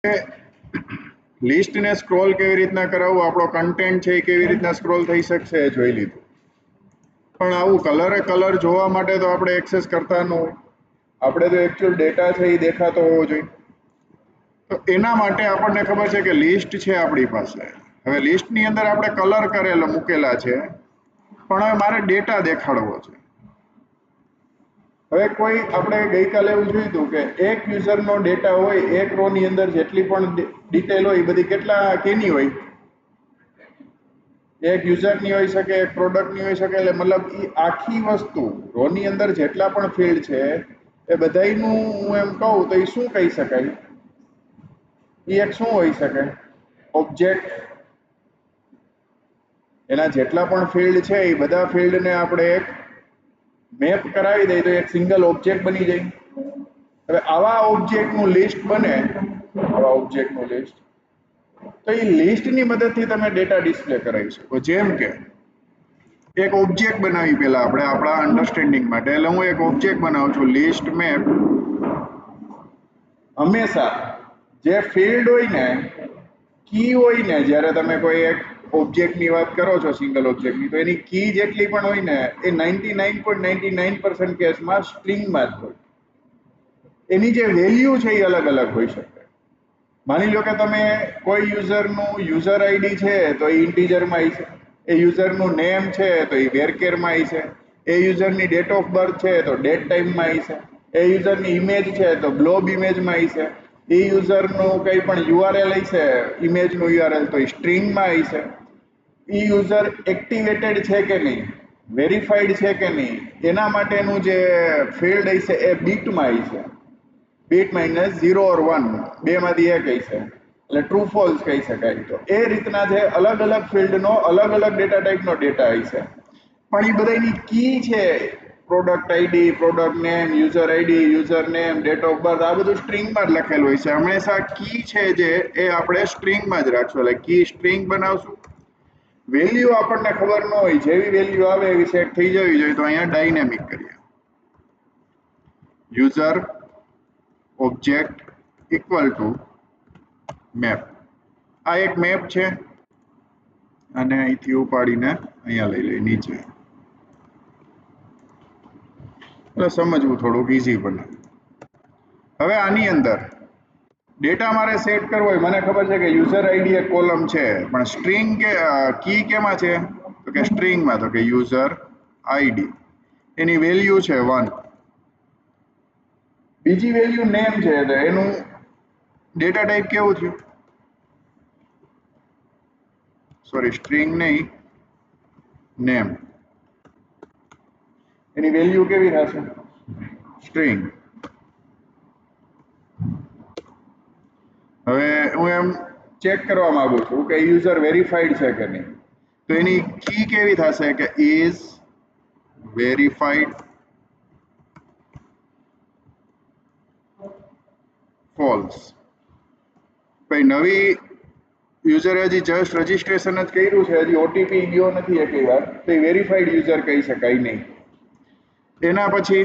List ને scroll કેવી રીતના કરાવવું, આપણો કન્ટેન્ટ છે એ કેવી રીતના સ્ક્રોલ થઈ શકશે એ જોઈ લીધું. પણ આવું કલર જોવા માટે તો આપણે એક્સેસ કરતા ન હોય. આપણે તો એકચ્યુઅલ ડેટા છે એ દેખાતો હોવો જોઈએ. તો એના માટે આપણને ખબર છે કે લિસ્ટ છે આપણી પાસે. હવે લિસ્ટની અંદર આપણે કલર કરેલા મૂકેલા છે, પણ હવે મારે ડેટા દેખાડવો છે. હવે કોઈ આપણે ગઈકાલે એવું જોયું હતું કે એક યુઝરનો ડેટા હોય, એક રો ની અંદર જેટલી પણ ડિટેલ હોય એ બધી કેની હોય? એક યુઝરની હોઈ શકે, એક પ્રોડક્ટની હોઈ શકે. એટલે મતલબ એ આખી વસ્તુ રોની અંદર જેટલા પણ ફિલ્ડ છે એ બધાયનું હું એમ કહું તો એ શું કહી શકાય? એ એક શું હોઈ શકે? ઓબ્જેક્ટ. એના જેટલા પણ ફિલ્ડ છે એ બધા ફિલ્ડને આપણે એક મેપ કરાવી દઈએ તો એક સિંગલ ઓબ્જેક્ટ બની જાય. હવે આવા ઓબ્જેક્ટનું લિસ્ટ બને, આવા ઓબ્જેક્ટનું લિસ્ટ, તો એ લિસ્ટની મદદથી તમે ડેટા ડિસ્પ્લે કરાવી શકો. જેમ કે એક ઓબ્જેક્ટ બનાવી પહેલા આપણે આપણા અન્ડરસ્ટેન્ડિંગ માટે. એટલે હું એક ઓબ્જેક્ટ બનાવું છું, લિસ્ટ મેપ. હંમેશા જે ફિલ્ડ હોય ને, કી હોય ને, જ્યારે તમે કોઈ એક ઓબ્જેક્ટની વાત કરો છો સિંગલ ઓબ્જેક્ટની, તો એની કી જેટલી પણ હોય ને એ 99.99% કેસમાં સ્ટ્રિંગમાં જ હોય. એની જે વેલ્યુ છે એ અલગ અલગ હોઈ શકે. માની લો કે તમે કોઈ યુઝરનું યુઝર આઈડી છે તો એ ઇન્ટીજરમાં આવી છે, એ યુઝરનું નેમ છે તો એ વેરકેરમાં આવી છે, એ યુઝરની ડેટ ઓફ બર્થ છે તો ડેટ ટાઈમમાં આવી છે, એ યુઝરની ઇમેજ છે તો ગ્લોબ ઇમેજમાં આવી છે, એ યુઝરનું કંઈ પણ યુઆરએલ હશે, ઇમેજનું યુઆરએલ, તો એ સ્ટ્રિંગમાં આવી છે. એ યુઝર એક્ટિવેટેડ છે કે નહીં, વેરીફાઈડ છે કે નહીં, એના માટેનું જે ફિલ્ડ હશે એ બીટમાં હશે. બીટ માઇનસ 0 ઓર 1, બેમાંથી એક હશે. એટલે ટ્રુ ફોલ્સ કહી શકાય. તો એ રીતના જે અલગ અલગ ફિલ્ડનો અલગ અલગ ડેટા ટાઈપનો ડેટા હશે. પણ એ બધાની કી છે, product ID, product name, user ID, user name, date of birth, આ બધું સ્ટ્રિંગમાં જ લખેલું હોય છે. હંમેશા કી છે જે એ આપણે સ્ટ્રિંગમાં જ રાખશું. એટલે કી સ્ટ્રિંગ બનાવશું. વેલ્યુ આપણને ખબર ન હોય, જેવી વેલ્યુ આવે એવી સેટ થઈ જવી જોઈએ. તો અહીંયા ડાયનેમિક કરીએ. User object equal to map. આ એક મેપ છે અને અહીંથી ઉપાડીને અહીંયા લઈ લઈએ નીચે. એટલે સમજવું થોડુંક ઈઝી બને. હવે આની અંદર ડેટા મારે સેટ કરવો હોય, મને ખબર છે કે યુઝર આઈડી એક કોલમ છે, પણ સ્ટ્રિંગ કે કી કેમાં છે? તો કે સ્ટ્રિંગમાં. તો કે યુઝર આઈડી, એની વેલ્યુ છે 1. બીજી વેલ્યુ નેમ છે, તો એનું ડેટા ટાઈપ કેવું થયું? સોરી, સ્ટ્રિંગ નહીં, નેમ. એની વેલ્યુ કેવી થશે? સ્ટ્રિંગ. હવે હું એમ ચેક કરવા માંગુ છું કે યુઝર વેરીફાઈડ છે કે નહીં. તો એની કી કેવી થશે? કે ઇઝ વેરીફાઈડ ફોલ્સ. ભાઈ નવી યુઝરે હજી જસ્ટ રજીસ્ટ્રેશન જ કર્યું છે, હજી ઓટીપી ગયો નથી એટલી વાર, તો એ વેરીફાઈડ યુઝર કહી શકાય નહીં. એના પછી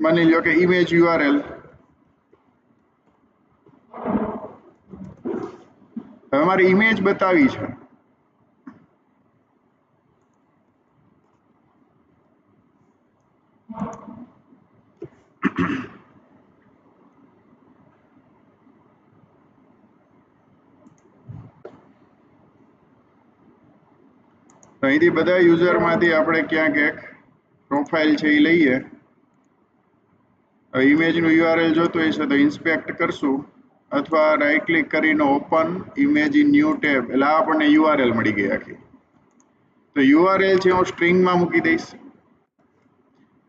માની લો કે ઇમેજ યુઆરએલ. હવે મારે ઇમેજ બતાવી છે. અહીંથી બધા યુઝરમાંથી આપણે ક્યાંક એક પ્રોફાઇલ છે એ લઈએ. ઇમેજનું યુઆરએલ જોતું હશે તો ઇન્સ્પેક્ટ કરશું, અથવા રાઈટ ક્લિક કરીને open image in new tab. એટલે આપણને યુઆરએલ મળી ગઈ આખી. તો યુઆરએલ છે હું સ્ટ્રિંગમાં મૂકી દઈશ.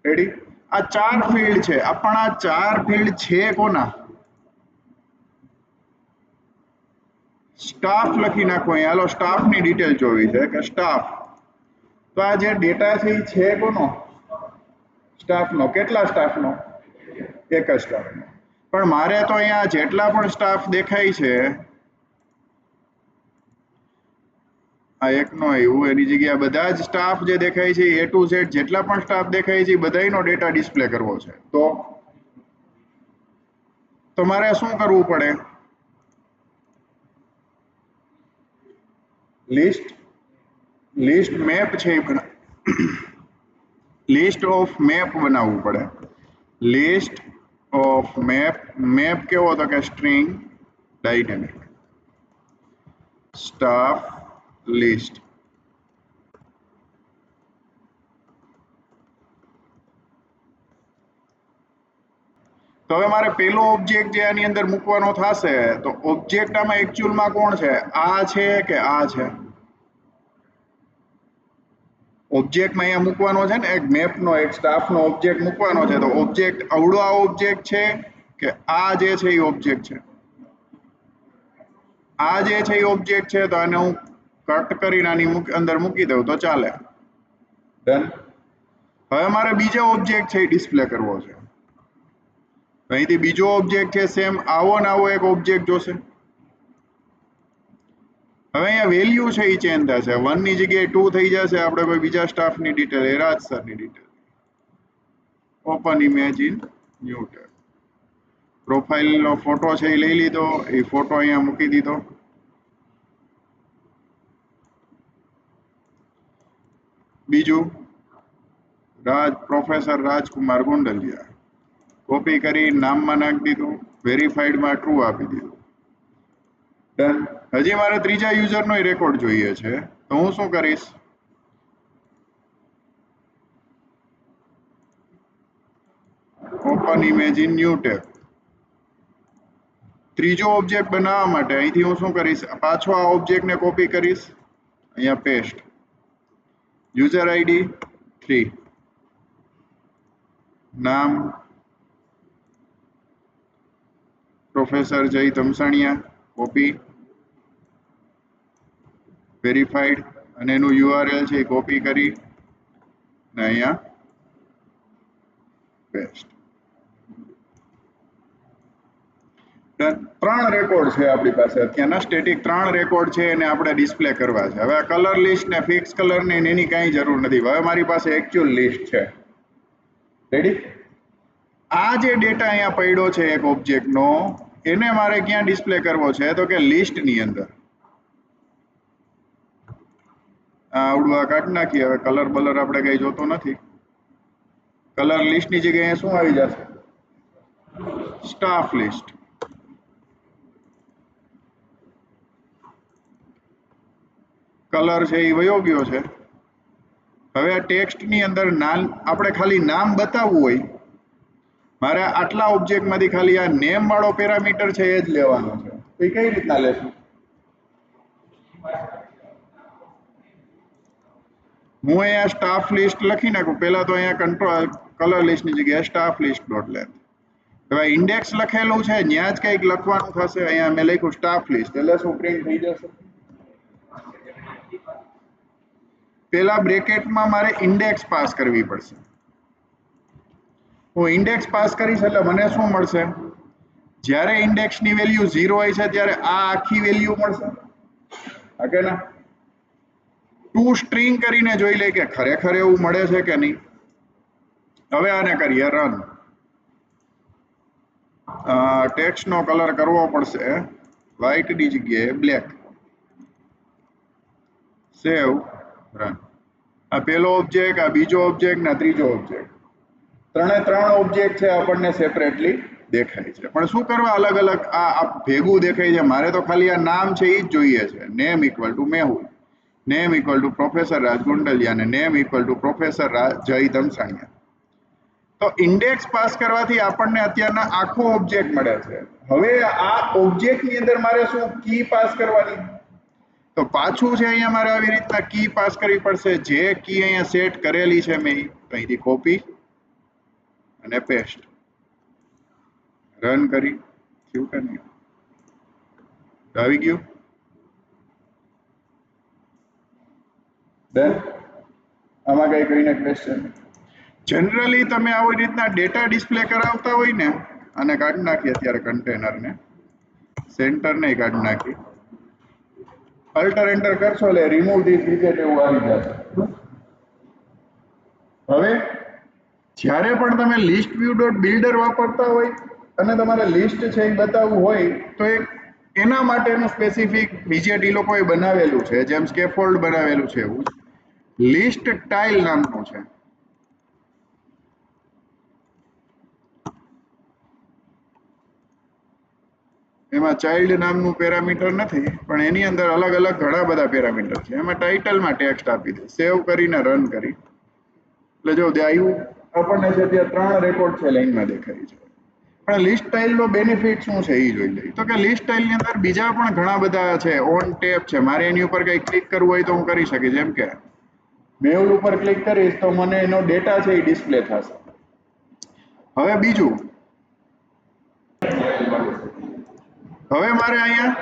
રેડી? આ 4 ફિલ્ડ છે. પણ આ 4 ફિલ્ડ છે કોના? સ્ટાફ લખી નાખો અહીંયા. હાલો, સ્ટાફની ડિટેલ જોવી છે કે સ્ટાફ. તો આ જે ડેટા છે એ છે કોનો? સ્ટાફનો. કેટલા સ્ટાફનો? એક જ સ્ટાફનો. પણ મારે તો અહીંયા જેટલા પણ સ્ટાફ દેખાય છે, આ એકનો આવ્યું એની જગ્યાએ બધા જ સ્ટાફ જે દેખાય છે A to Z જેટલા પણ સ્ટાફ દેખાય છે બધાનો ડેટા ડિસ્પ્લે કરવો છે તો તમારે શું કરવું પડે લિસ્ટ મેપ છે લિસ્ટ ઓફ મેપ બનાવવું પડે લિસ્ટ ઓફ મેપ કેવો તો કે સ્ટ્રિંગ ડાયનેમિક સ્ટાફ લિસ્ટ તો હવે મારે પેલો ઓબ્જેક્ટ જે આની અંદર મૂકવાનો થશે તો ઓબ્જેક્ટ આમાં એકચ્યુઅલમાં કોણ છે આ છે કે આ છે ઓબ્જેક્ટમાં અહીંયા મૂકવાનો છે ને એક મેપનો એક સ્ટાફનો ઓબ્જેક્ટ મૂકવાનો છે તો ઓબ્જેક્ટ અવળો આ ઓબ્જેક્ટ છે કે આ જે છે એ ઓબ્જેક્ટ છે આ જે છે એ ઓબ્જેક્ટ છે તો આને હું કટ કરીને આની અંદર મૂકી દઉં તો ચાલે ડન હવે મારે બીજો ઓબ્જેક્ટ છે એ ડિસ્પ્લે કરવો છે અહીંથી બીજો ઓબ્જેક્ટ છે સેમ આવો ને આવો એક ઓબ્જેક્ટ જોશે હવે અહીંયા વેલ્યુ છે એ ચેન્જ થશે 1 ની જગ્યાએ 2 થઈ જશે આપણે કોઈ બીજા સ્ટાફની ડિટેલ એ રાજ સરની detail open image in new tab પ્રોફાઇલનો ફોટો છે એ લઈ લીધો એ ફોટો અહીંયા મૂકી દીધો બીજું પ્રોફેસર રાજકુમાર ગુંડલિયા કોપી કરી નામમાં નાખી દીધું વેરીફાઈડમાં ટ્રુ આપી દીધું ડન હજી મારે ત્રીજા યુઝરનો રેકોર્ડ જોઈએ છે તો હું શું કરીશ open image in new tab ત્રીજો ઓબ્જેક્ટ બનાવવા માટે અહીંથી હું શું કરીશ પાછો આ ઓબ્જેક્ટને કોપી કરીશ અહીંયા પેસ્ટ યુઝર આઈડી 3 નામ પ્રોફેસર જય તમસાણિયા કોપી વેરીફાઈડ અને એનું URL છે એ કોપી કરી ને અહીંયા પેસ્ટ ત્રણ રેકોર્ડ છે આપણી પાસે અત્યારના સ્ટેટિક 3 રેકોર્ડ છે એને આપણે ડિસ્પ્લે કરવા છે હવે આ કલર લિસ્ટ ને ફિક્સ કલર ને એની કાંઈ જરૂર નથી હવે મારી પાસે એક્ચ્યુઅલ લિસ્ટ છે રેડી આ જે ડેટા અહીંયા પડ્યો છે એક ઓબ્જેક્ટનો એને મારે ક્યાં ડિસ્પ્લે કરવો છે તો કે લિસ્ટની અંદર આવડું આ કાઢી નાખીએ હવે કલર બલર આપણે કઈ જોતો નથી કલર લિસ્ટની જગ્યાએ શું આવી જશે સ્ટાફ લિસ્ટ કલર છે એ વયો ગયો છે હવે આ ટેક્સ્ટની અંદર આપણે ખાલી નામ બતાવવું હોય મારે આટલા ઓબ્જેક્ટમાંથી ખાલી આ નેમ વાળો પેરામીટર છે એ જ લેવાનો છે તો એ કઈ રીતના લેશું હું અહીંયા સ્ટાફ લિસ્ટ લખી નાખું પહેલા તો અહીંયા કંટ્રોલ કલર લિસ્ટની જગ્યાએ સ્ટાફ લિસ્ટ ડોટ લેન્થ હવે ઇન્ડેક્સ લખેલું છે ત્યાં જ કંઈક લખવાનું થશે અહીંયા મેં લખ્યું સ્ટાફ લિસ્ટ એટલે શું પ્રિન્ટ થઈ જશે પેલા બ્રેકેટમાં મારે ઇન્ડેક્સ પાસ કરવી પડશે હું ઇન્ડેક્સ પાસ કરીશ એટલે મને શું મળશે જ્યારે ઇન્ડેક્સની વેલ્યુ 0 હોય છે ત્યારે આ આખી વેલ્યુ મળશે હા કે ના ટુ સ્ટ્રિંગ કરીને જોઈ લે કે ખરેખર એવું મળે છે કે નહીં હવે આને કરીએ રન ટેક્સ્ટનો કલર કરવો પડશે વ્હાઇટની જગ્યાએ બ્લેક સેવ રન આ પહેલો ઓબ્જેક્ટ આ બીજો ઓબ્જેક્ટ ને ત્રીજો ઓબ્જેક્ટ ત્રણ ઓબ્જેક્ટ છે આપણને સેપરેટલી દેખાય છે પણ શું કરવા અલગ અલગ આ ભેગું દેખાય છે મારે તો ખાલી આ નામ છે એ જ જોઈએ છે name equal to Mehul name equal to professor Raj Gundaliya અને નેમ ઇક્વલ ટુ પ્રોફેસર જય ધમસાણિયા તો ઇન્ડેક્સ પાસ કરવાથી આપણને અત્યારના આખો ઓબ્જેક્ટ મળે છે હવે આ ઓબ્જેક્ટની અંદર મારે શું કી પાસ કરવાની તો પાછું છે અહીંયા મારે આવી રીતના કી પાસ કરવી પડશે જે કી અહીંયા સેટ કરેલી છે મેં અહીંથી કોપી અને પેસ્ટ રન કરી થયું કે નહીં આવી ગયું ડન આમાં કઈ કોઈને ક્વેશ્ચન જનરલી તમે આવી રીતના ડેટા ડિસ્પ્લે કરાવતા હોય ને અને કાઢી નાખીએ અત્યારે કન્ટેનરને સેન્ટર નહીં કાઢી નાખી અલ્ટર એન્ટર કરશો એટલે રિમૂવ ધીસ વિજેટ એવું આવી જશે. હવે જ્યારે પણ તમે લિસ્ટ વ્યૂ ડોટ બિલ્ડર વાપરતા હોય અને તમારે લિસ્ટ છે એ બતાવવું હોય તો એક એના માટેનું સ્પેસિફિક વિજેટ એ લોકોએ બનાવેલું છે, જેમ સ્કેફોલ્ડ બનાવેલું છે એવું લિસ્ટ ટાઇલ નામનું છે. એમાં ચાઇલ્ડ નામનું પેરામીટર નથી, પણ એની અંદર અલગ અલગ ઘણા બધા પેરામીટર છે. એમાં ટાઇટલમાં ટેક્સ્ટ આપી દે, સેવ કરીને રન કરી એટલે જો આવ્યું આપણને છે ત્યાં 3 રેકોર્ડ છે લાઈનમાં દેખાય છે. પણ લિસ્ટ ટાઇલનો બેનિફિટ શું છે એ જોઈ લઈએ. તો કે લિસ્ટ ટાઇલની અંદર બીજા પણ ઘણા બધા છે. ઓન ટેપ છે, મારે એની ઉપર કંઈ ક્લિક કરવું હોય તો હું કરી શકીશ. જેમ કે મેલ ઉપર ક્લિક કરીશ તો મને એનો ડેટા છે એ ડિસ્પ્લે થશે. હવે બીજું, હવે મારે અહીંયા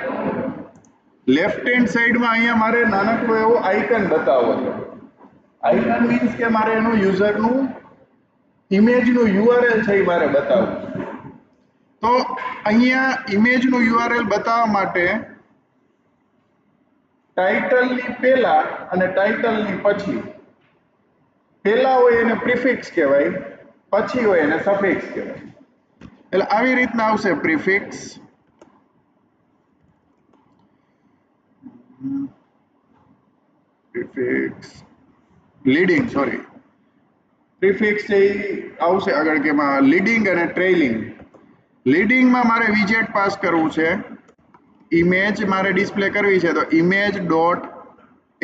લેફ્ટ હેન્ડ સાઈડમાં અહીંયા મારે નાનકડો એવો આઇકન બતાવવો છે. આઇકન મીન્સ કે મારે એનું યુઝરનું ઇમેજનું યુઆરએલ છે એ મારે બતાવવું છે. તો અહીંયા ઇમેજનું યુઆરએલ બતાવવા માટે ટાઇટલની પહેલા અને ટાઇટલની પછી, પહેલા હોય એને પ્રિફિક્સ કહેવાય, પછી હોય એને સફિક્સ કહેવાય. એટલે આવી રીતના આવશે પ્રિફિક્સ, લીડિંગ, સોરી પ્રિફિક્સ છે એ આવશે આગળ કે એમાં લીડિંગ અને ટ્રેઇલિંગ. લીડિંગમાં મારે વિજેટ પાસ કરવું છે, ઇમેજ મારે ડિસ્પ્લે કરવી છે, તો ઇમેજ ડોટ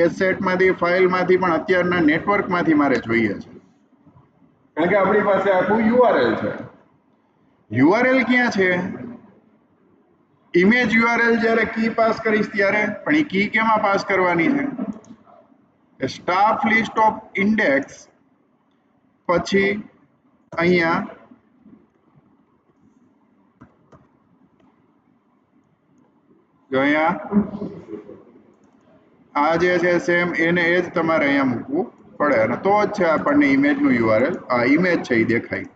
એસેટમાંથી ફાઇલમાંથી પણ અત્યારના નેટવર્કમાંથી મારે જોઈએ છે, કારણ કે આપણી પાસે આખું યુઆરએલ છે. યુઆરએલ ક્યાં છે? ઇમેજ યુઆરએલ જ્યારે કી પાસ કરીશ ત્યારે, પણ એ કી કેમાં પાસ કરવાની છે? સ્ટાફ લિસ્ટ ઓફ ઇન્ડેક્સ પછી અહીંયા જો અહીંયા આ જે છે સેમ એને એ જ તમારે અહીંયા મૂકવું પડે, અને તો જ છે આપણને ઇમેજનું યુઆરએલ, આ ઇમેજ છે એ દેખાય.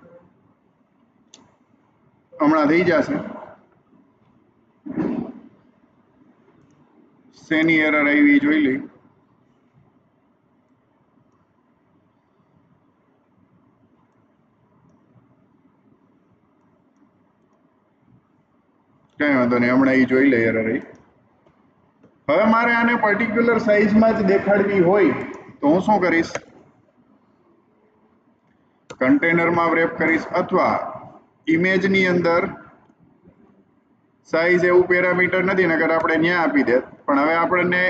હમણાં થઈ જશે. શેની એરર આવી જોઈ લઈ. કઈ વાંધો નહીં, હમણાં એ જોઈ લે એરર આવી. હવે મારે આને પર્ટિક્યુલર સાઇઝમાં જ દેખાડવી હોય તો હું શું કરીશ? કન્ટેનરમાં રેપ કરીશ, અથવા ઇમેજની અંદર સાઇઝ એવું પેરામીટર નથી, નકર આપણે ત્યાં આપી દે. પણ હવે આપણને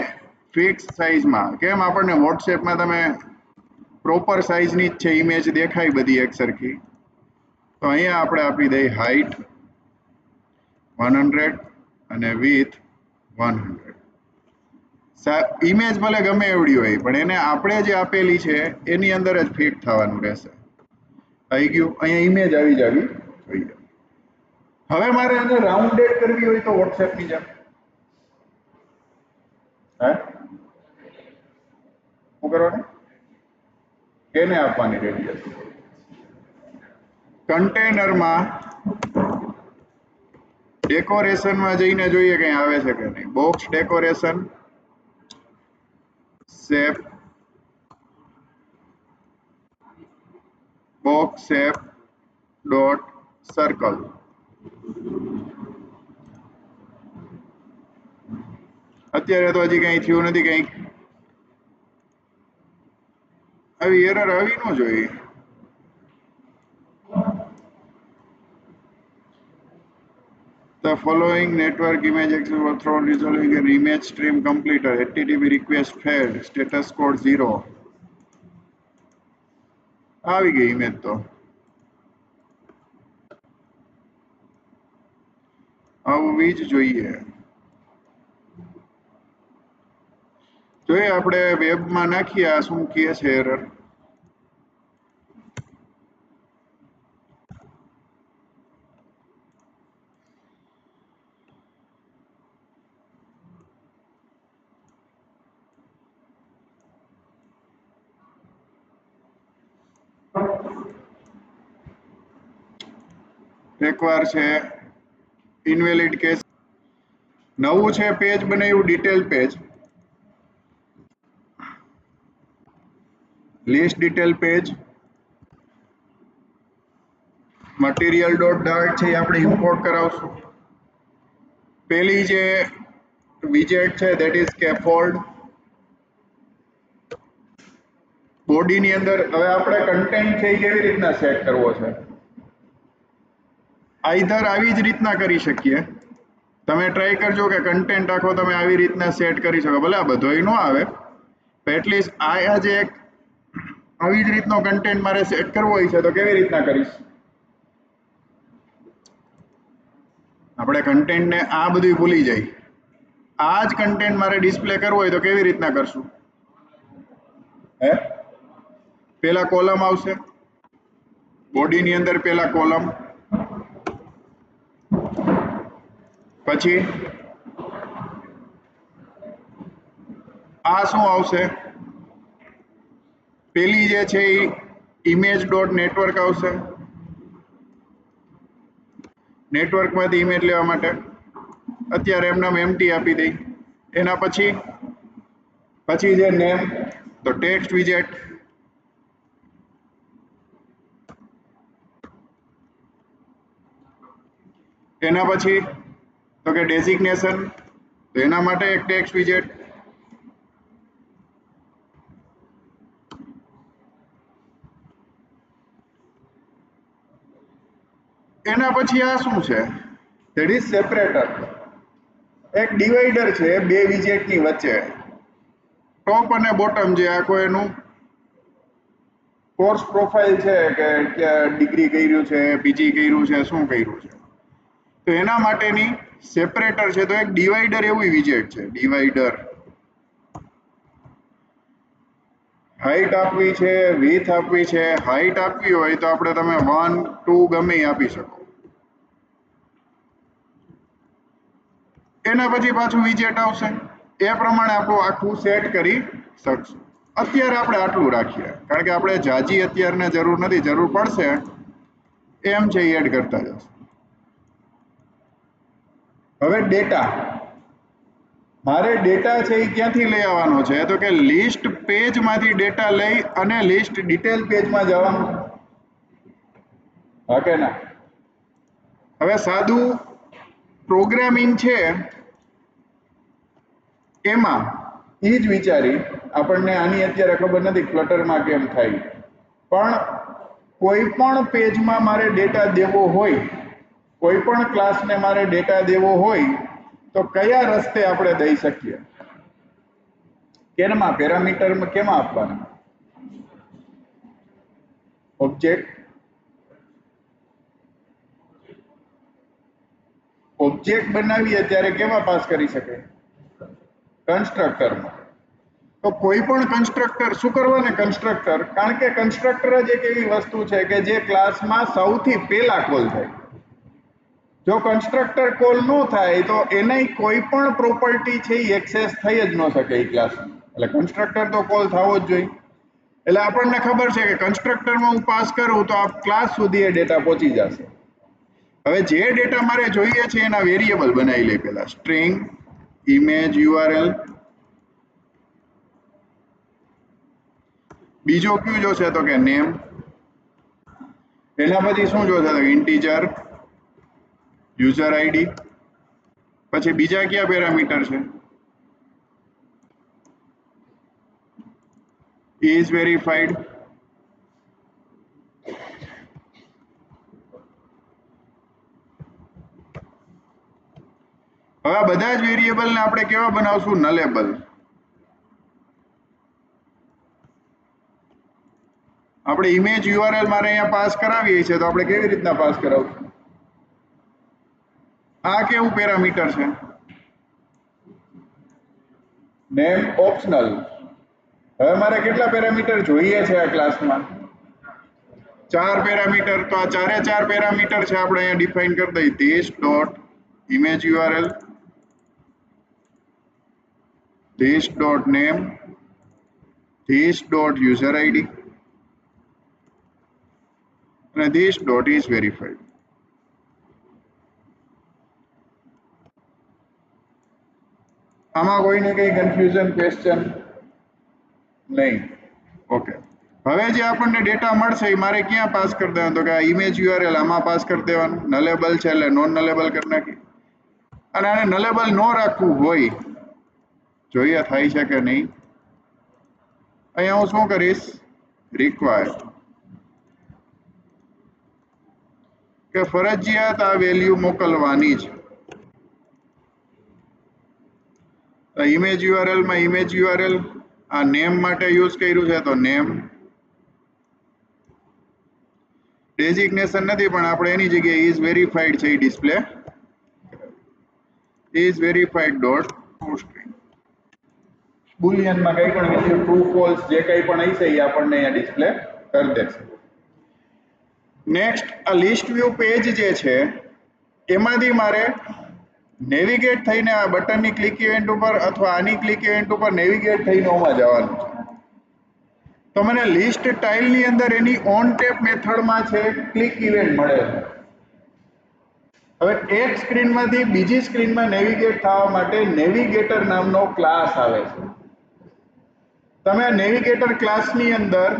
ફિક્સ સાઇઝમાં, કેમ આપણને વોટ્સએપમાં તમે પ્રોપર સાઇઝની જ છે ઇમેજ દેખાય બધી એક સરખી, તો અહીંયા આપણે આપી દઈએ હાઇટ 100 અને વિથ 100. ઇમેજ ભલે ગમે એવડી હોય, પણ એને આપણે જે આપેલી છે એની અંદર જ ફિટ થવાનું રહેશે. આવી ગયું, અહીંયા ઇમેજ આવી જવી જોઈએ. હવે મારે આને રાઉન્ડેડ કરવી હોય તો વોટ્સએપની જેમ શું કરવાનું? કેને આપવાની રેડિયસ? કન્ટેનરમાં ડેકોરેશનમાં જઈને જોઈએ કઈ આવે છે કે નહીં. Box decoration, shape, box shape dot circle. અત્યારે તો હજી કઈ થયું નથી, કઈ આવી એરર આવી ન જોઈએ. The following network image access was thrown resolving an image stream completed. HTTP request failed. Status code 0. આવી ગઈ ઇમેજ તો. આવવી જ જોઈએ. જોઈએ આપણે વેબમાં નાખીએ આ શું કહે છે એરર. એકવાર છે ઇનવેલિડ કેસ, નવું છે પેજ બનાવ્યું detail page, list detail page, material dot dart છે એ આપણે ઇમ્પોર્ટ કરાવશું. પેલી જે વિજેટ છે ધેટ ઇઝ સ્કેફોલ્ડ. બોડીની અંદર હવે આપણે કન્ટેન્ટ છે એ કેવી રીતના સેટ કરવો છે? આઈધર આવી જ રીતના કરી શકીએ. તમે ટ્રાય કરજો કે કન્ટેન્ટ આખો તમે આવી રીતના સેટ કરી શકો. ભલે આ બધોય ન આવે, એટલીસ્ટ આ જે એક આવી જ રીતનો કન્ટેન્ટ મારે સેટ કરવો હોય છે તો કેવી રીતના કરીશ? આપણે કન્ટેન્ટને આ બધું ભૂલી જાય. આ જ કન્ટેન્ટ મારે ડિસ્પ્લે કરવો હોય તો કેવી રીતના કરશું? હે, પેલા કોલમ આવશે, બોડીની અંદર પેલા કોલમ, પછી આ શું આવશે? પેલી જે છે એ ઇમેજ ડોટ નેટવર્ક આવશે. નેટવર્કમાંથી ઇમેજ લેવા માટે અત્યારે એમનામ એમટી આપી દઈ. એના પછી જે નેમ તો ટેક્સ્ટ વિજેટ. એના પછી તો કે ડેઝિગ્નેશન, તો એના માટે એક ટેક્સ્ટ વિજેટ. એના પછી આ શું છે? That is separator. એક ડિવાઈડર છે બે વિજેટની વચ્ચે. ટોપ અને બોટમ જે આખો એનું કોર્સ પ્રોફાઇલ છે કે ડિગ્રી કર્યું છે, પીજી કર્યું છે, શું કર્યું છે, તો એના માટેની સેપરેટર છે. તો એક ડિવાઈડર એવું વિજેટ છે. ડિવાઈડર હાઈટ આપવી છે, વિડ્થ આપવી છે. હાઈટ આપવી હોય તો આપણે તમે 1, 2 ગમે એ આપી શકો. એના પછી પાછું વિજેટ આવશે. એ પ્રમાણે આપણું આખું સેટ કરી શકશું. અત્યારે આપણે આટલું રાખીએ, કારણ કે આપણે જાજી અત્યારને જરૂર નથી. જરૂર પડશે એમ છે એડ કરતા જશે. હવે ડેટા, મારે ડેટા છે એ ક્યાંથી લઈ આવવાનો છે? તો કે લિસ્ટ પેજમાંથી ડેટા લઈ અને લિસ્ટ ડિટેલ પેજમાં જવાનું. હા કે ના? હવે સાદું પ્રોગ્રામિંગ છે એમાં એ જ વિચારી, આપણને આની અત્યારે ખબર નથી ફ્લટરમાં કેમ થાય, પણ કોઈ પણ પેજમાં મારે ડેટા દેવો હોય, કોઈ પણ ક્લાસને મારે ડેટા દેવો હોય તો કયા રસ્તે આપણે દઈ શકીએ? કેમાં પેરામીટરમાં કેમાં આપવાના? ઓબ્જેક્ટ બનાવીએ ત્યારે કેમાં પાસ કરી શકે? કન્સ્ટ્રક્ટરમાં. તો કોઈ પણ કન્સ્ટ્રક્ટર શું કરવાને? કન્સ્ટ્રક્ટર, કારણ કે કન્સ્ટ્રક્ટર જ એક એવી વસ્તુ છે કે જે ક્લાસમાં સૌથી પહેલા કોલ થાય. જો કન્સ્ટ્રક્ટર કોલ ન થાય તો એની કોઈ પણ પ્રોપર્ટી છે એ એક્સેસ થઈ જ ન શકે એ ક્લાસમાં. એટલે કન્સ્ટ્રક્ટર તો કોલ થવો જ જોઈએ. એટલે આપણને ખબર છે કે કન્સ્ટ્રક્ટરમાં હું પાસ કરું તો આ ક્લાસ સુધી એ ડેટા પહોંચી જશે. હવે જે ડેટા મારે જોઈએ છે એના વેરિયેબલ બનાવી લે. પેલા સ્ટ્રિંગ, ઇમેજ, યુઆરએલ. બીજો કયું જોશે? તો કે નેમ. એના પછી શું જોશે? તો ઇન્ટીજર, યુઝર આઈડી. પછી બીજા કયા પેરામીટર છે? Is verified. હવે આ બધા જ વેરિયેબલને આપણે કેવા બનાવશું? નલેબલ. આપણે ઇમેજ યુઆરએલ મારે અહીંયા પાસ કરાવીએ છે તો આપણે કેવી રીતના પાસ કરાવશું? આ કેવું પેરામીટર છે? Name optional. હવે મારે કેટલા પેરામીટર જોઈએ છે આ ક્લાસમાં? 4 પેરામીટર. તો આ ચારે 4 પેરામીટર છે આપણે અહીંયા ડિફાઇન કરી દઈએ. This dot image URL, this dot name, this dot user ID અને ધીસ ડોટ ઇઝ વેરીફાઈડ. આમાં કોઈને કઈ કન્ફ્યુઝન, ક્વેશ્ચન નહીં? ઓકે. હવે જે આપણને ડેટા મળશે એ મારે ક્યાં પાસ કરી દેવાનું? તો કે આ ઇમેજ યુઆરએલ આમાં પાસ કરી દેવાનું. નલેબલ છે એટલે નોન નલેબલ કરી નાખી. અને આને નલેબલ ન રાખવું હોય, જોઈએ થાય છે કે નહીં. અહીંયા હું શું કરીશ? રિક્વાયર્ડ, કે ફરજિયાત આ વેલ્યુ મોકલવાની છે. ઇમેજ યુઆરએલ માં ઇમેજ યુઆરએલ આ નેમ માટે યુઝ કર્યું છે તો નેમ. ડેઝિગ્નેશન નથી પણ આપણે એની જગ્યાએ ઇઝ વેરીફાઈડ છે એ display. Is verified dot to string. બુલિયનમાં કંઈ પણ વેલ્યુ ટ્રુ ફોલ્સ જે કંઈ પણ હશે એ આપણને અહીંયા ડિસ્પ્લે કરી દેશે. નેક્સ્ટ, આ લિસ્ટ વ્યૂ પેજ જે છે એમાંથી મારે નેવિગેટ થઈને આ બટનની ક્લિક ઇવેન્ટ ઉપર અથવા આની ક્લિક ઇવેન્ટ ઉપર નેવિગેટ થઈને ઓમાં જવાનું છે. તો મને લિસ્ટ ટાઇલની અંદર એની ઓન ટેપ મેથડમાં છે ક્લિક ઇવેન્ટ મળે છે. હવે એક સ્ક્રીનમાંથી બીજી સ્ક્રીનમાં નેવિગેટ થવા માટે નેવિગેટર નામનો ક્લાસ આવે છે. તમે આ નેવિગેટર ક્લાસની અંદર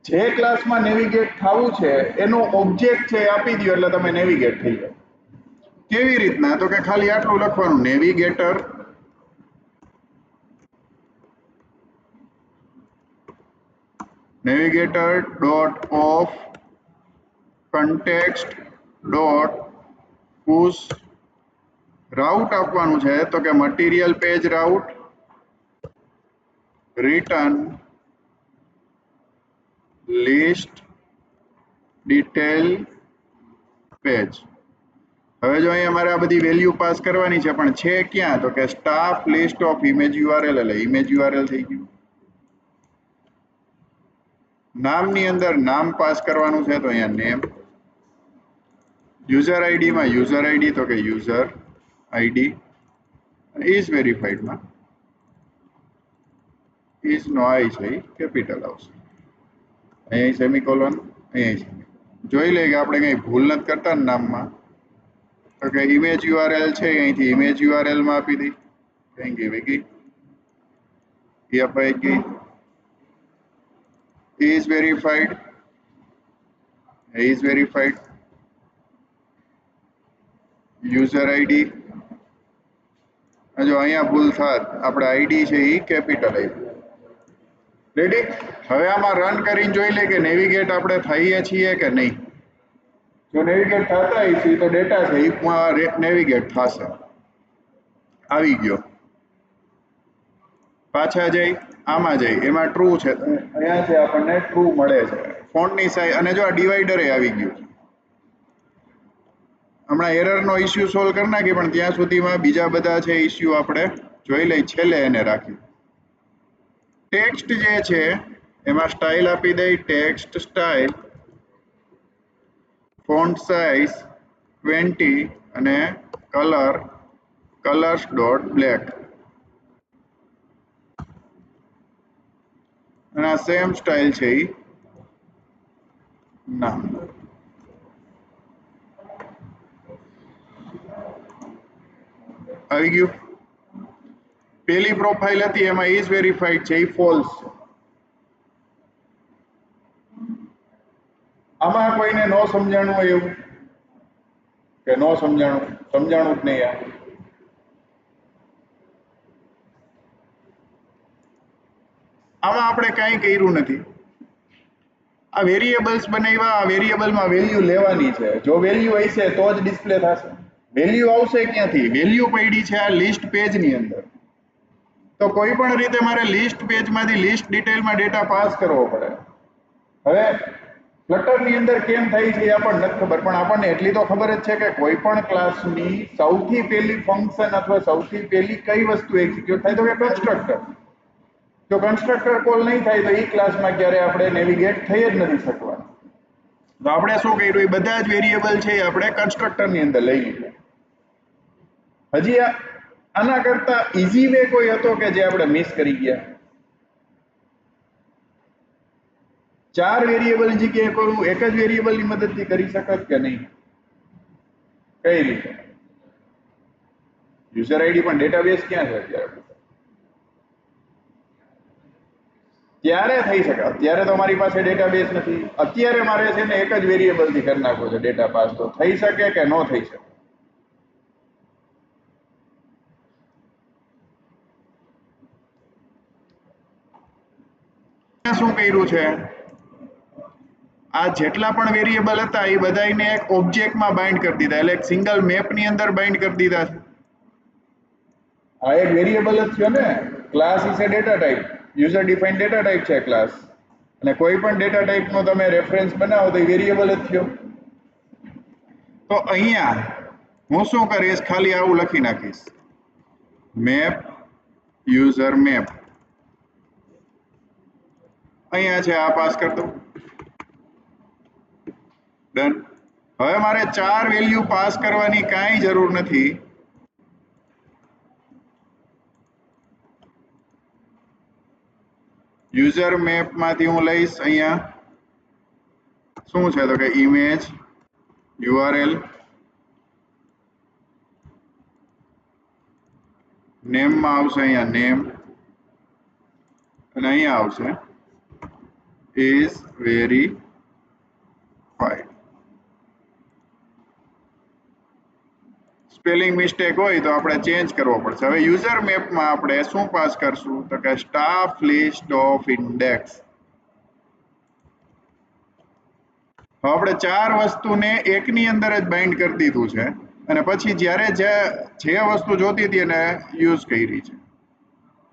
જે ક્લાસમાં નેવિગેટ થવું છે એનો ઓબ્જેક્ટ છે આપી દો એટલે તમે નેવિગેટ થઈ જાઓ. કેવી રીતના? તો કે ખાલી આટલું લખવાનું, navigator dot of context dot push route આપવાનું છે. તો કે material page route return list detail page. હવે જો અહીંયા મારે આ બધી વેલ્યુ પાસ કરવાની છે પણ છે ક્યાં? તો કે staff list of image URL એટલે ઇમેજ યુઆરએલ થઈ ગયું. નામની અંદર નામ પાસ કરવાનું છે તો અહીંયા નેમ. યુઝર આઈડીમાં યુઝર આઈડી તો કે યુઝર આઈડી. ઇઝ વેરીફાઈડમાં ઇઝ નો આઈ છે કેપિટલ આવશે. અહીંયા સેમિકોલોન, અહીંયા સેમિકોલોન. જોઈ લે કે આપણે કંઈ ભૂલ નથી કરતા ને નામમાં. તો કે ઇમેજ યુઆરએલ છે અહીંથી ઇમેજ યુઆરએલ માં આપી દઈ. કઈ ગઈ ગઈ એ અપાઈ ગઈ. Is verified user ID. જો અહીંયા ભૂલ થાત, આપણે આઈડી છે એ કેપિટલ આપ્યું. રેડી? હવે આમાં રન કરીને જોઈ લે કે નેવિગેટ આપણે થઈએ છીએ કે નહીં. જો નેવિગેટ થતા હોય છે તો ડેટા છે એ નેવિગેટ થશે. આવી ગયો. પાછા જઈ આમાં જઈ એમાં ટ્રુ છે, અહીંયા છે આપણને ટ્રુ મળે છે. ફોન્ટની સાઈઝ અને જો આ ડિવાઈડર આવી ગયું. હમણાં એરરનો ઇસ્યુ સોલ્વ કરી નાખી પણ ત્યાં સુધીમાં બીજા બધા છે ઇસ્યુ આપણે જોઈ લઈ. છેલ્લે એને રાખી. ટેક્સ્ટ જે છે એમાં સ્ટાઇલ આપી દઈ, ટેક્સ્ટ સ્ટાઇલ, ફોન્ટ સાઇઝ 20 અને કલર કલર્સ ડોટ બ્લેક. અને આ સેમ સ્ટાઇલ છે એ નામ. આવી ગયું. પેલી પ્રોફાઇલ હતી એમાં ઇઝ વેરીફાઈડ છે એ ફોલ્સ છે. આમાં કોઈને ન સમજાણું હોય એવું કે ન સમજાણું જ નહીં. આમાં આપણે કાંઈ કર્યું નથી. આ વેરિયેબલ્સ બનાવ્યા, આ વેરિયેબલમાં વેલ્યુ લેવાની છે. જો વેલ્યુ હશે તો જ ડિસ્પ્લે થશે. વેલ્યુ આવશે ક્યાંથી? વેલ્યુ પડી છે આ લિસ્ટ પેજની અંદર. તો કોઈ પણ રીતે મારે લિસ્ટ પેજમાંથી લિસ્ટ ડિટેલમાં ડેટા પાસ કરવો પડે. હવે ફ્લટરની અંદર કેમ થાય છે એ આપણને નથી ખબર, પણ આપણને એટલી તો ખબર જ છે કે કોઈ પણ ક્લાસની સૌથી પહેલી ફંક્શન અથવા સૌથી પહેલી કઈ વસ્તુ એક્ઝિક્યુટ થાય તો કે કન્સ્ટ્રક્ટર. જો કન્સ્ટ્રક્ટર કોલ નહીં થાય તો એ ક્લાસમાં ક્યારે આપણે નેવિગેટ થઈ જ નથી શકવાનું. તો આપણે શું કર્યું? એ બધા જ વેરિયેબલ છે એ આપણે કન્સ્ટ્રક્ટરની અંદર લઈ લીધું. હજી આના કરતા ઈઝી વે કોઈ હતો કે જે આપણે મિસ કરી ગયા? 4 વેરિયેબલ જગ્યાએ કોઈ એક જ વેરિયેબલની મદદથી કરી શકત કે નહીં? કઈ રીતે? યુઝર આઈડી પણ ડેટાબેઝ ક્યાં છે અત્યારે? ત્યારે થઈ શકે. અત્યારે તો મારી પાસે ડેટાબેઝ નથી. અત્યારે મારે છે ને એક જ વેરિયેબલથી કરી નાખવો છે ડેટા પાસ. તો થઈ શકે કે ન થઈ શકે? શું કર્યું છે? આ જેટલા પણ વેરિયેબલ હતા એ બધાને એક ઓબ્જેક્ટમાં બાઇન્ડ કરી દીધા, એટલે એક સિંગલ મેપની અંદર બાઇન્ડ કરી દીધા છે. આ એક વેરિયેબલ જ થયો ને. Class is A data type, user defined data type છે ક્લાસ. અને કોઈ પણ ડેટા ટાઈપનો તમે રેફરન્સ બનાવો તો એ વેરિયેબલ જ થયો. તો અહીંયા હું શું કરીશ, ખાલી આવું લખી નાખીશ, મેપ યુઝર મેપ. અહીંયા છે, આ પાસ કરી દઉં. ડન. હવે મારે 4 વેલ્યુ પાસ કરવાની કાંઈ જરૂર નથી. યુઝર મેપમાંથી હું લઈશ અહીંયા શું છે તો કે ઇમેજ URL નેમમાં આવશે અહીંયા નેમ અને અહીંયા આવશે is verified. સ્પેલિંગ મિસ્ટેક હોય તો આપણે ચેન્જ કરવો પડશે. હવે યુઝર મેપમાં આપણે શું પાસ કરશું તો કે સ્ટાફ લિસ્ટ ઓફ ઇન્ડેક્સ. હવે આપણે 4 વસ્તુને એકની અંદર જ બાઇન્ડ કરી દીધું છે અને પછી જ્યારે જે વસ્તુ જોતી હતી એને યુઝ કરી છે.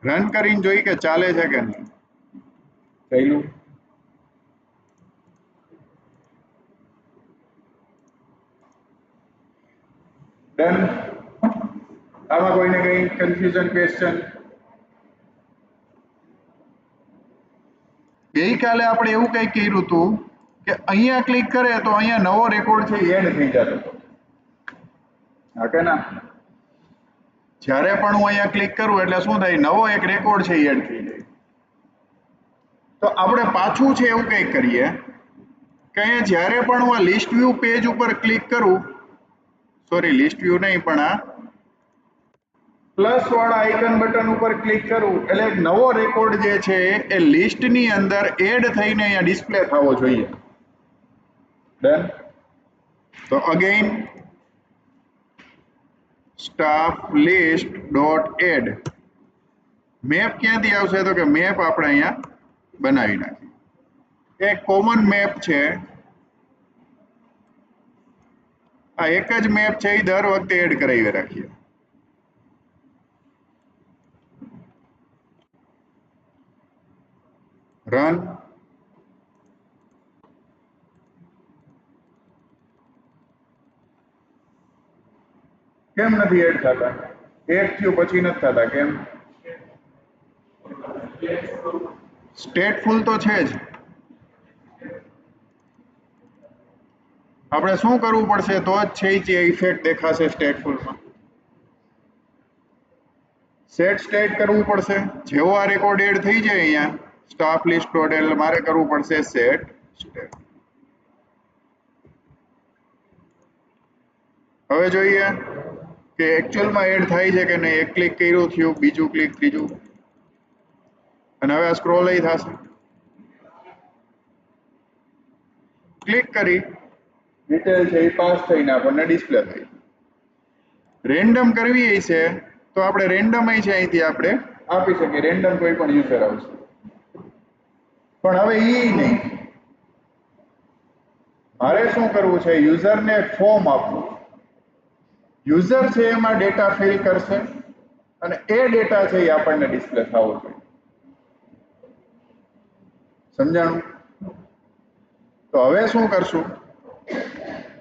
રન કરીને જોઈ કે ચાલે છે કે નહીં. થયેલું. ડન. આમાં કોઈને કઈ કન્ફ્યુઝન ક્વેશ્ચન? ગઈકાલે આપણે એવું કંઈક કર્યું હતું કે અહીંયા ક્લિક કરે તો અહીંયા નવો રેકોર્ડ છે એડ થઈ જતો હતો. હા કે ના? જ્યારે પણ હું અહીંયા ક્લિક કરું એટલે શું થાય, નવો એક રેકોર્ડ છે એડ થઈ જાય. તો આપણે પાછું છે એવું કંઈક કરીએ કે અહીંયા જ્યારે પણ હું આ લિસ્ટ વ્યૂ પેજ ઉપર ક્લિક કરું, સોરી લિસ્ટ વ્યૂ નહીં પણ આ પ્લસ વાળા આઇકન બટન ઉપર ક્લિક કરું એટલે એક નવો રેકોર્ડ જે છે એ લિસ્ટની અંદર એડ થઈને અહીંયા ડિસ્પ્લે થવો જોઈએ. ડન. તો again staff list dot add. Map ક્યાંથી આવશે તો કે મેપ આપણે અહીંયા બનાવી નાખીએ. એક કોમન મેપ છે, આ એક જ મેપ છે એ દર વખતે એડ કરાવી રાખીએ. રન. કેમ નથી એડ થતા? એક થયું પછી નથી થતા કેમ? સ્ટેટફુલ તો છે જ. આપણે શું કરવું પડશે તો જ છે જે ઇફેક્ટ દેખાશે સ્ટેટફુલમાં. સેટ સ્ટેટ કરવું પડશે. જેવો આ રેકોર્ડ એડ થઈ જાય અહીંયા સ્ટાફ લિસ્ટ ડોટ એલ મારે કરવું પડશે સેટ સ્ટેટ. હવે જોઈએ કે એકચ્યુઅલમાં એડ થાય છે કે નહીં. એક ક્લિક કર્યું થયું, બીજું ક્લિક, ત્રીજું, અને હવે આ સ્ક્રોલ અહીં થશે. ક્લિક કરી ડિટેલ છે એ પાસ થઈને આપણને ડિસ્પ્લે થઈ. રેન્ડમ કરવી છે તો આપણે રેન્ડમ છે અહીંથી આપણે આપી શકીએ, રેન્ડમ કોઈ પણ યુઝર આવશે. પણ હવે એ નહીં, મારે શું કરવું છે, યુઝરને ફોર્મ આપવું. યુઝર છે એમાં ડેટા ફિલ કરશે અને એ ડેટા છે એ આપણને ડિસ્પ્લે થવો જોઈએ. સમજાણું? તો હવે શું કરશું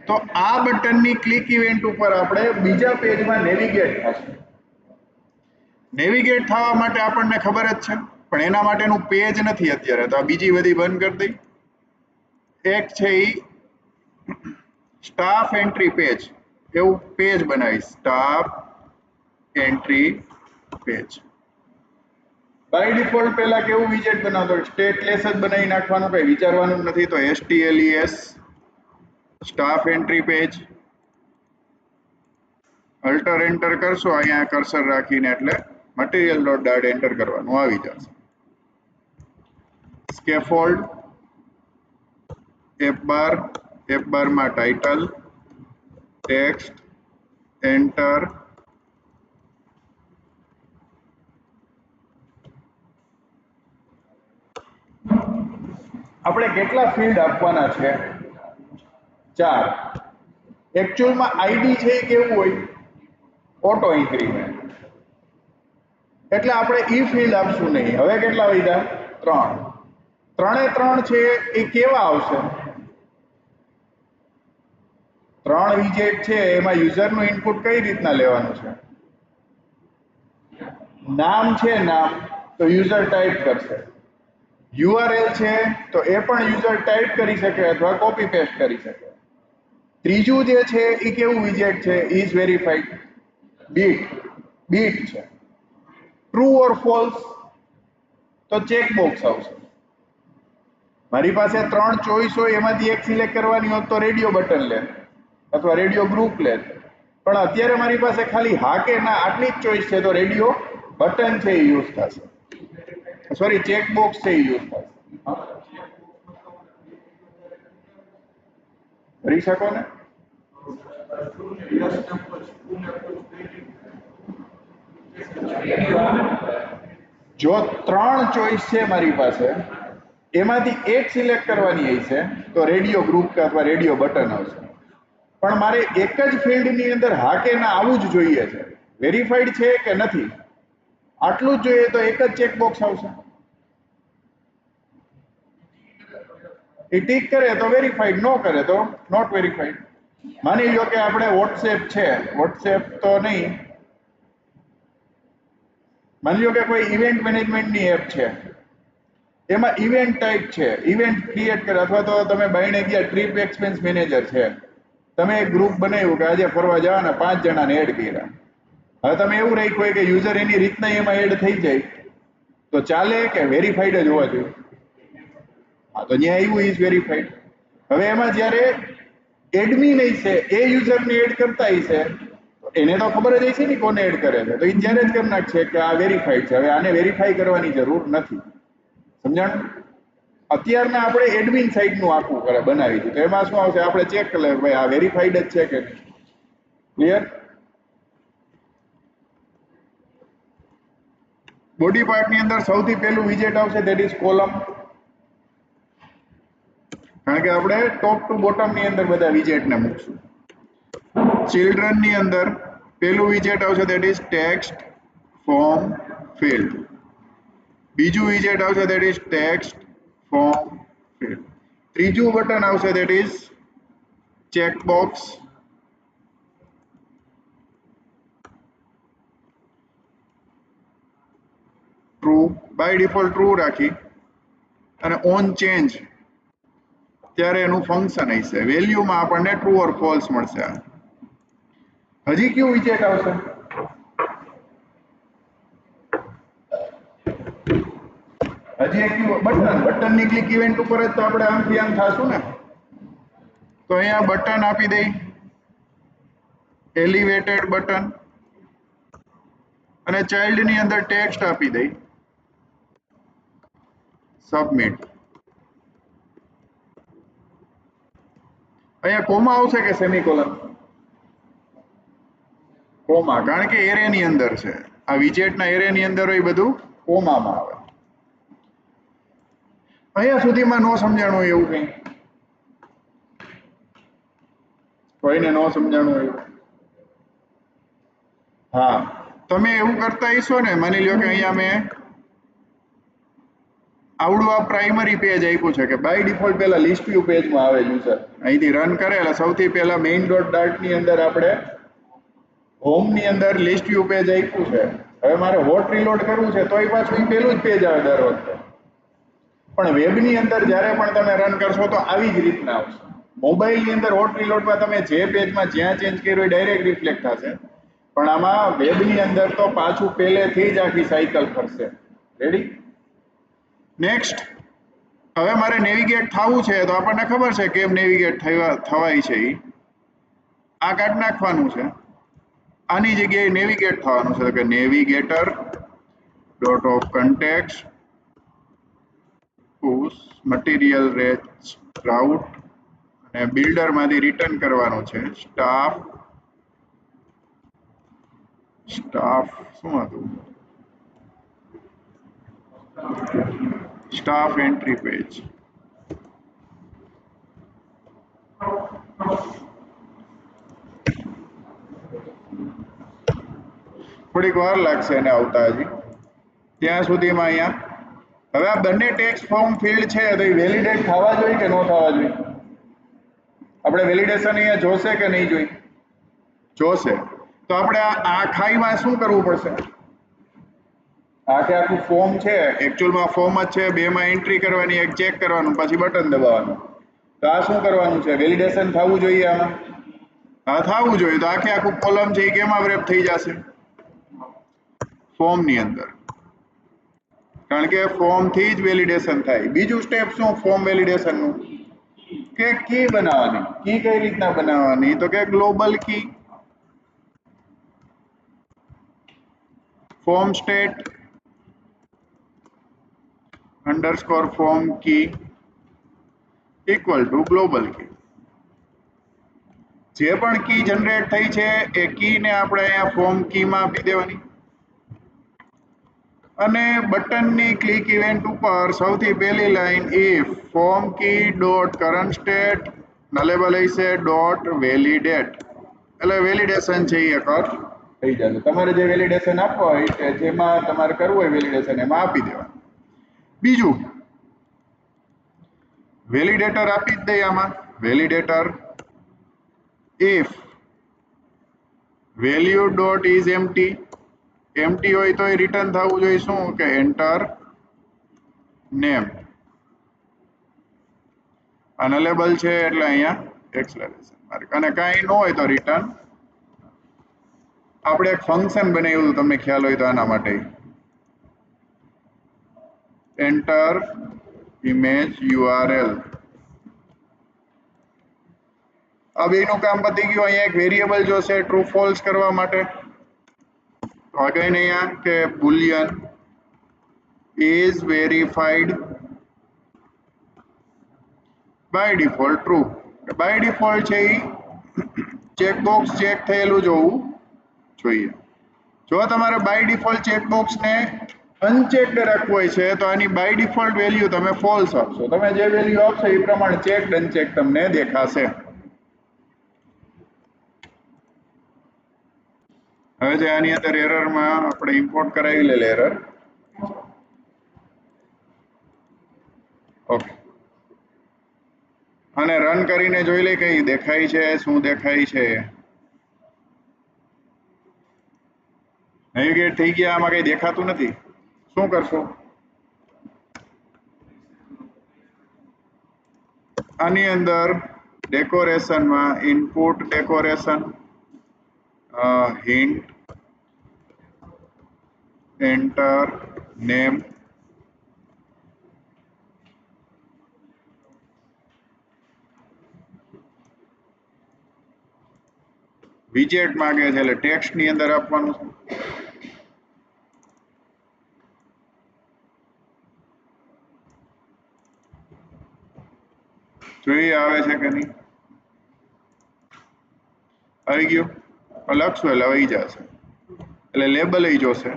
તો આ બટનની ક્લિક ઇવેન્ટ ઉપર આપણે બીજા પેજમાં નેવિગેટ થશું. નેવિગેટ થવા માટે આપણને ખબર જ છે પણ એના માટેનું પેજ નથી અત્યારે, તો આ બીજી બધી બંધ કરી દઈ. એક છે એ સ્ટાફ એન્ટ્રી પેજ, એવું પેજ બનાવીશ, staff entry page. By default પહેલા કેવું વિજેટ બનાવતો, સ્ટેટલેસ જ બનાવી નાખવાનું, કઈ વિચારવાનું નથી. તો STLES staff entry page. Alter enter કરશો અહીંયા કર્સર રાખીને એટલે મટીરિયલ ડોટ ડાટ એન્ટર કરવાનું આવી જશે. સ્કેફોલ્ડ, F બાર માં ટાઇટલ, ટેક્સ્ટ, એન્ટર, આપણે કેટલા ફિલ્ડ આપવાના છે? 4. એકચ્યુઅલમાં આઈડી છે એ કેવું હોય? Auto increment. એટલે આપણે ઈ ફિલ્ડ આપશું નહીં. હવે કેટલા વધ્યા? 3. 3 છે એ કેવા આવશે? 3 વિજેટ છે એમાં યુઝરનું ઇનપુટ કઈ રીતના લેવાનું છે? નામ છે નામ, તો યુઝર ટાઈપ કરશે. યુઆરએલ છે તો એ પણ યુઝર ટાઈપ કરી શકે અથવા કોપી પેસ્ટ કરી શકે. ત્રીજું જે છે એ કેવું વિજેટ છે? Is verified. બીટ છે. ટ્રુ ઓર ફોલ્સ, તો ચેકબોક્સ આવશે. મારી પાસે 3 ચોઈસ હોય એમાંથી એક સિલેક્ટ કરવાની હોત તો રેડિયો બટન લે અથવા રેડિયો ગ્રુપ લે, પણ અત્યારે મારી પાસે ખાલી હા કે ના આટલી જ ચોઈસ છે, તો રેડિયો બટન છે એ યુઝ થશે. સોરી, ચેકબોક્સ છે એ યુઝ થશે. કરી શકો ને? જો 3 ચોઈસ છે મારી પાસે, એમાંથી એક સિલેક્ટ કરવાની હશે તો રેડિયો ગ્રુપ અથવા રેડિયો બટન આવશે. પણ મારે એક જ ફિલ્ડની અંદર હા કે ના આવું જ જોઈએ છે, વેરીફાઈડ છે કે નથી આટલું જ જોઈએ, તો એક જ ચેકબોક્સ આવશે. એ ટીક કરે તો વેરીફાઈડ, નો કરે તો નોટ વેરીફાઈડ. માની લો કે આપણે વોટ્સએપ છે, વોટ્સએપ તો નહીં, માની લો કે કોઈ ઇવેન્ટ મેનેજમેન્ટની એપ છે, એમાં ઇવેન્ટ ટાઈપ છે, ઇવેન્ટ ક્રિએટ કરે, અથવા તો તમે બાયણે ગયા ટ્રીપ એક્સપેન્સ મેનેજર છે, તમે એક ગ્રુપ બનાવ્યું કે આજે ફરવા જવાના 5 જણાને એડ કર્યા. હવે તમે એવું રાખ્યું હોય કે યુઝર એની રીતના એમાં એડ થઈ જાય તો ચાલે કે વેરીફાઈડ જ હોવા જોઈએ? હા, તો ત્યાં આવ્યું ઇઝ વેરીફાઈડ. હવે એમાં જ્યારે એડમિન હશે એ યુઝરને એડ કરતા હશે, એને તો ખબર જ હશે ને કોને એડ કરે છે, તો એ ત્યારે જ કરી નાખશે કે આ વેરીફાઈડ છે. હવે આને વેરીફાઈ કરવાની જરૂર નથી. સમજાણું? અત્યારના આપણે એડમિન સાઇટનું આખું બનાવી દીધું, તો એમાં શું આવશે? આપણે ચેક કરી લે ભાઈ આ વેરીફાઈડ જ છે કે નહીં. ક્લિયર? બોડી પાર્ટની અંદર સૌથી પહેલું વિજેટ આવશે, ધેટ ઇઝ કોલમ. કારણ કે આપણે ટોપ ટુ બોટમની અંદર બધા વિજેટને મૂકશું. ચિલ્ડ્રનની અંદર પહેલું વિજેટ આવશે, that is text form field. બીજું વિજેટ આવશે, that is text form field. ત્રીજું બટન આવશે, that is checkbox. True, by default true રાખી અને ઓન ચેન્જ ત્યારે એનું ફંક્શન હશે. વેલ્યુમાં આપણને ટ્રુ ઓર ફોલ્સ મળશે. હજી કયું વિજેટ આવશે? હજી એક બટનની ક્લિક ઇવેન્ટ ઉપર જ તો આપણે આમથી આમ થાશું ને. તો અહીંયા બટન આપી દઈ, એલિવેટેડ બટન, અને ચાઇલ્ડની અંદર ટેક્સ્ટ આપી દઈ, સબમિટ. અહીંયા કોમા આવશે કે સેમિકોલન? કોમા, કારણ કે એરેની અંદર છે. આ વિજેટના એરેની અંદર હોય બધું કોમામાં આવે. અહીંયા સુધીમાં નો સમજાણું હોય એવું કંઈ? કોઈને નો સમજાણું હોય? હા, તમે એવું કરતા હશો ને. માની લો કે અહીંયા મેં આવડું આ પ્રાઇમરી પેજ આપ્યું છે કે બાય ડિફોલ્ટ પહેલા લિસ્ટ વ્યૂ પેજમાં આવે યુઝર. અહીંથી રન કરે એટલે સૌથી પહેલા મેઇન ડોટ ડાર્ટની અંદર આપણે હોમની અંદર લિસ્ટ વ્યૂ પેજ આપ્યું છે. હવે મારે હોટ રીલોડ કરવું છે તોય પાછું એ પહેલું જ પેજ આવે દર વખતે. પણ વેબની અંદર જ્યારે પણ તમે રન કરશો તો આવી જ રીતના આવશે. મોબાઈલની અંદર હોટ રીલોડમાં તમે જે પેજમાં જ્યાં ચેન્જ કર્યું હોય ડાયરેક્ટ રિફ્લેક્ટ થશે, પણ આમાં વેબની અંદર તો પાછું પહેલેથી જ આખી સાયકલ ફરશે. રેડી? નેક્સ્ટ. હવે મારે નેવિગેટ થવું છે તો આપણને ખબર છે કેમ નેવિગેટ થવાય છે. આ કાઢી નાખવાનું છે, આની જગ્યાએ નેવિગેટ થવાનું છે કે navigator dot of context push material રેચ રાઉટ અને બિલ્ડર માંથી રિટર્ન કરવાનું છે સ્ટાફ શું હતું સ્ટાફ એન્ટ્રી પેજ થોડીક વાર લાગશે એને આવતા હજી ત્યાં સુધીમાં અહીંયા હવે આ બંને ટેક્સ્ટ ફોર્મ ફિલ્ડ છે તો એ વેલિડેટ થવા જોઈએ કે ન થવા જોઈએ આપણે વેલિડેશન અહીંયા જોશે કે નહીં જોઈ જોશે તો આપણે આ ખાઈમાં શું કરવું પડશે આખે આખું ફોર્મ છે એકચ્યુઅલમાં ફોર્મ જ છે બેમાં એન્ટ્રી કરવાની એક ચેક કરવાનું પછી બટન દબાવવાનું તો આ શું કરવાનું છે વેલિડેશન થવું જોઈએ આમાં હા થવું જોઈએ તો આખે આખું કોલમ છે એ કેમાં રેપ થઈ જશે ફોર્મની અંદર કારણ કે ફોર્મથી જ વેલિડેશન થાય બીજું સ્ટેપ શું ફોર્મ વેલિડેશનનું કે કી બનાવવાની કી કઈ રીતના બનાવવાની તો કે global key form state underscore form key equal to global key જે પણ કી જનરેટ થઈ છે એ કીને આપણે અહીંયા ફોર્મ કીમાં આપી દેવાની અને બટનની ક્લિક ઇવેન્ટ ઉપર સૌથી પહેલી line if form key dot current state nullable હશે ડોટ વેલિડેટ એટલે વેલિડેશન છે એ કર થઈ જશે તમારે જે વેલિડેશન આપવા હોય કે જેમાં તમારે કરવું હોય વેલિડેશન એમાં આપી દેવાનું બીજું વેલિડેટર આપી જ દઈએ આમાં validator if value dot is empty હોય તો રિટર્ન થવું જોઈએ શું કે enter name અનલેબલ છે એટલે અહીંયા એક્સલેરેશન માર્ક અને કાંઈ ન હોય તો રિટર્ન આપણે એક ફંક્શન બનાવ્યું હતું તમને ખ્યાલ હોય તો આના માટે enter image URL આ બેનું કામ પતી ગયું અહીંયા એક વેરિયેબલ જોશે ટ્રુ ફોલ્સ કરવા માટે તો અગેન અહીંયા કે Boolean is verified by default true by default છે એ ચેકબોક્સ ચેક થયેલું જોવું જોઈએ જો તમારે બાય ડિફોલ્ટ ચેકબોક્સને અનચેકડ રાખવું હોય છે તો આની બાય ડિફોલ્ટ વેલ્યુ તમે ફોલ્સ આપશો તમે જે વેલ્યુ આપશો એ પ્રમાણે ચેક અનચેક તમને દેખાશે હવે જે આની અંદર એરરમાં આપણે ઇમ્પોર્ટ કરાવી લે એરર ઓકે અને રન કરીને જોઈ લે કઈ દેખાય છે શું દેખાય છે નેવિગેટ થઈ ગયા આમાં કઈ દેખાતું નથી શું કરશો આની અંદર ડેકોરેશનમાં input decoration hint enter name વિજેટ માંગે છે એટલે ટેક્સ્ટ ની અંદર આપવાનું છે જોઈએ આવે છે કે નહીં આવી ગયું લખશું એટલે આવી જશે એટલે લેબલ જોશે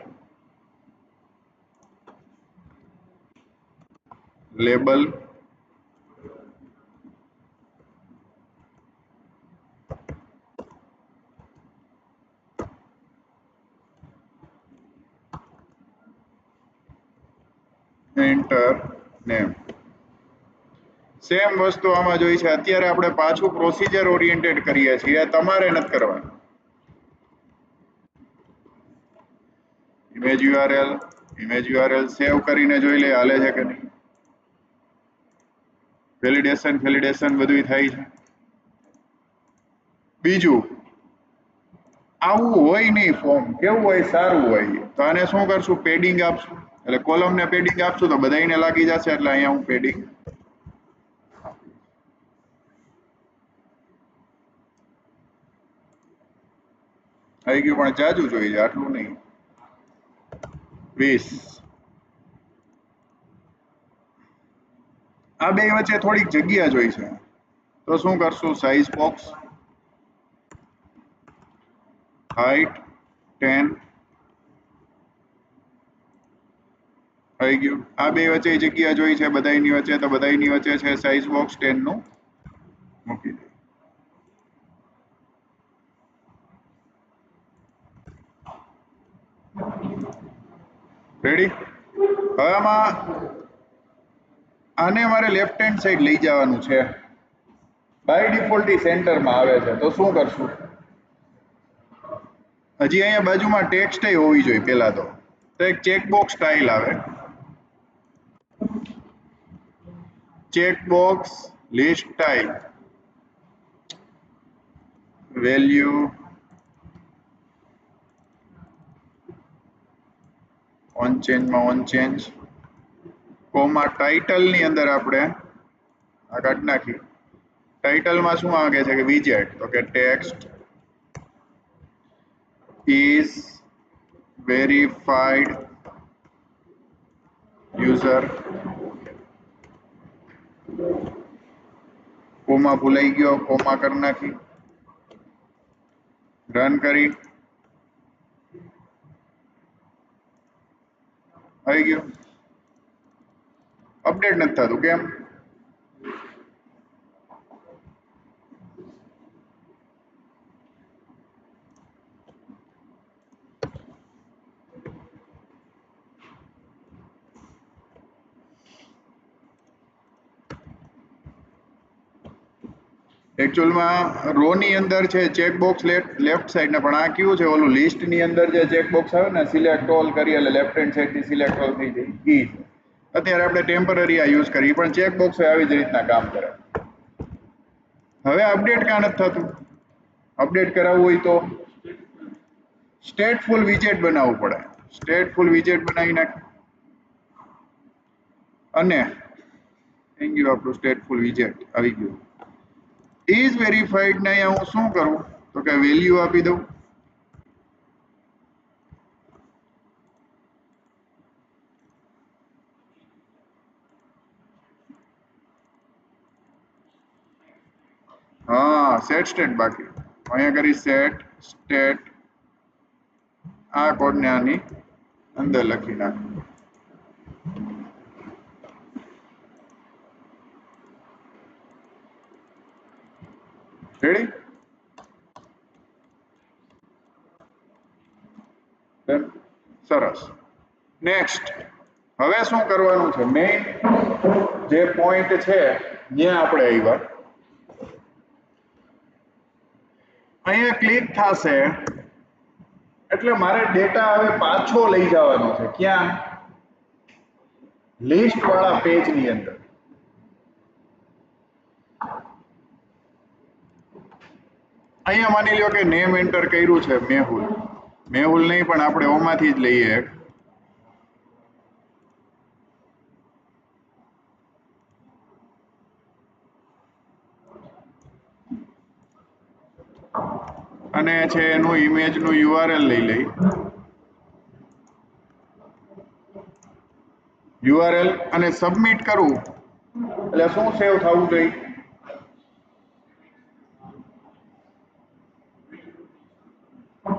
લેબલ એન્ટર નેમ સેમ વસ્તુ આમાં જોઈ છે અત્યારે આપણે પાછું પ્રોસિજર ઓરિએન્ટેડ કરીએ છીએ તમારે નથી કરવાનું ઇમેજ યુઆરએલ સેવ કરીને જોઈ લે હાલે છે કે નહીં વેલિડેશન બધું થાય છે બીજું આવું હોય નહીં ફોર્મ કેવું હોય સારું હોય તો આને શું કરશું પેડિંગ આપશું એટલે કોલમને પેડિંગ આપશું તો બધાને લાગી જશે એટલે અહીંયા હું પેડિંગ આવી ગયું પણ જાજુ જોઈએ આટલું નહીં 20 આ બે વચ્ચે થોડીક જગ્યા જોઈ છે, તો શું કરશું? સાઇઝ બોક્સ હાઈટ 10 આવી ગયું. આ બે વચ્ચે જગ્યા જોઈ છે બધાની વચ્ચે, તો બધાની વચ્ચે છે સાઇઝ બોક્સ 10 નું મૂકી દે. રેડી? હવે આમાં આને મારે લેફ્ટ હેન્ડ સાઈડ લઈ જવાનું છે. બાય ડિફોલ્ટ સેન્ટરમાં આવે છે, તો શું કરશું? હજી અહીંયા બાજુમાં ટેક્સ્ટ હોવી જોઈએ પહેલા તો એક ચેકબોક્સ સ્ટાઇલ આવે. Checkbox list style value on ચેન્જમાં ઓન ચેન્જ કોમા ટાઇટલની અંદર આપણે આ કાઢી નાખી. ટાઇટલમાં શું આવે છે કે વિજેટ, તો કે text is verified user comma ભૂલાઈ ગયો, કોમા કરી નાખી, રન કરી, આવી ગયું. અપડેટ નથી થતું, કેમ? એકચ્યુઅલમાં રો ની અંદર છે ચેકબોક્સ લેફ્ટ સાઈડ ને, પણ આ કેવું છે ઓલું લિસ્ટ ની અંદર જે ચેકબોક્સ આવે ને સિલેક્ટ ઓલ કરી એટલે લેફ્ટ હેન્ડ સાઈડ થી સિલેક્ટ ઓલ થઈ જાય. ઈ અત્યારે આપણે ટેમ્પરરી આ યુઝ કરીએ, પણ ચેકબોક્સ આવી જ રીતના કામ કરે. હવે અપડેટ ક્યાં નથી થતું? અપડેટ કરાવવું હોય તો સ્ટેટફુલ વિજેટ બનાવવું પડે. સ્ટેટફુલ વિજેટ બનાવી નાખ અને થઈ ગયું આપણું સ્ટેટફુલ વિજેટ આવી ગયું. ઇઝ વેરીફાઈડ ને અહીંયા હું શું કરું તો કે વેલ્યુ આપી દઉં. હા, સેટ સ્ટેટ બાકી. અહીંયા કરી સેટ સ્ટેટ, આ કોડને આની અંદર લખી નાખું. રેડી? સરસ. નેક્સ્ટ હવે શું કરવાનું છે? મેઇન જે પોઈન્ટ છે ત્યાં આપણે આવ્યા. અહીંયા ક્લિક થશે એટલે મારે ડેટા હવે પાછો લઈ જવાનો છે. ક્યાં? લિસ્ટ વાળા પેજ ની અંદર. અહીંયા માની લો કે નેમ એન્ટર કર્યું છે મેહુલ. મેહુલ નહીં પણ આપણે ઓમાંથી જ લઈએ. અને છે એનું ઇમેજનું યુઆરએલ લઈ લઈ. યુઆરએલ અને સબમિટ કરું એટલે શું સેવ થવું જોઈએ?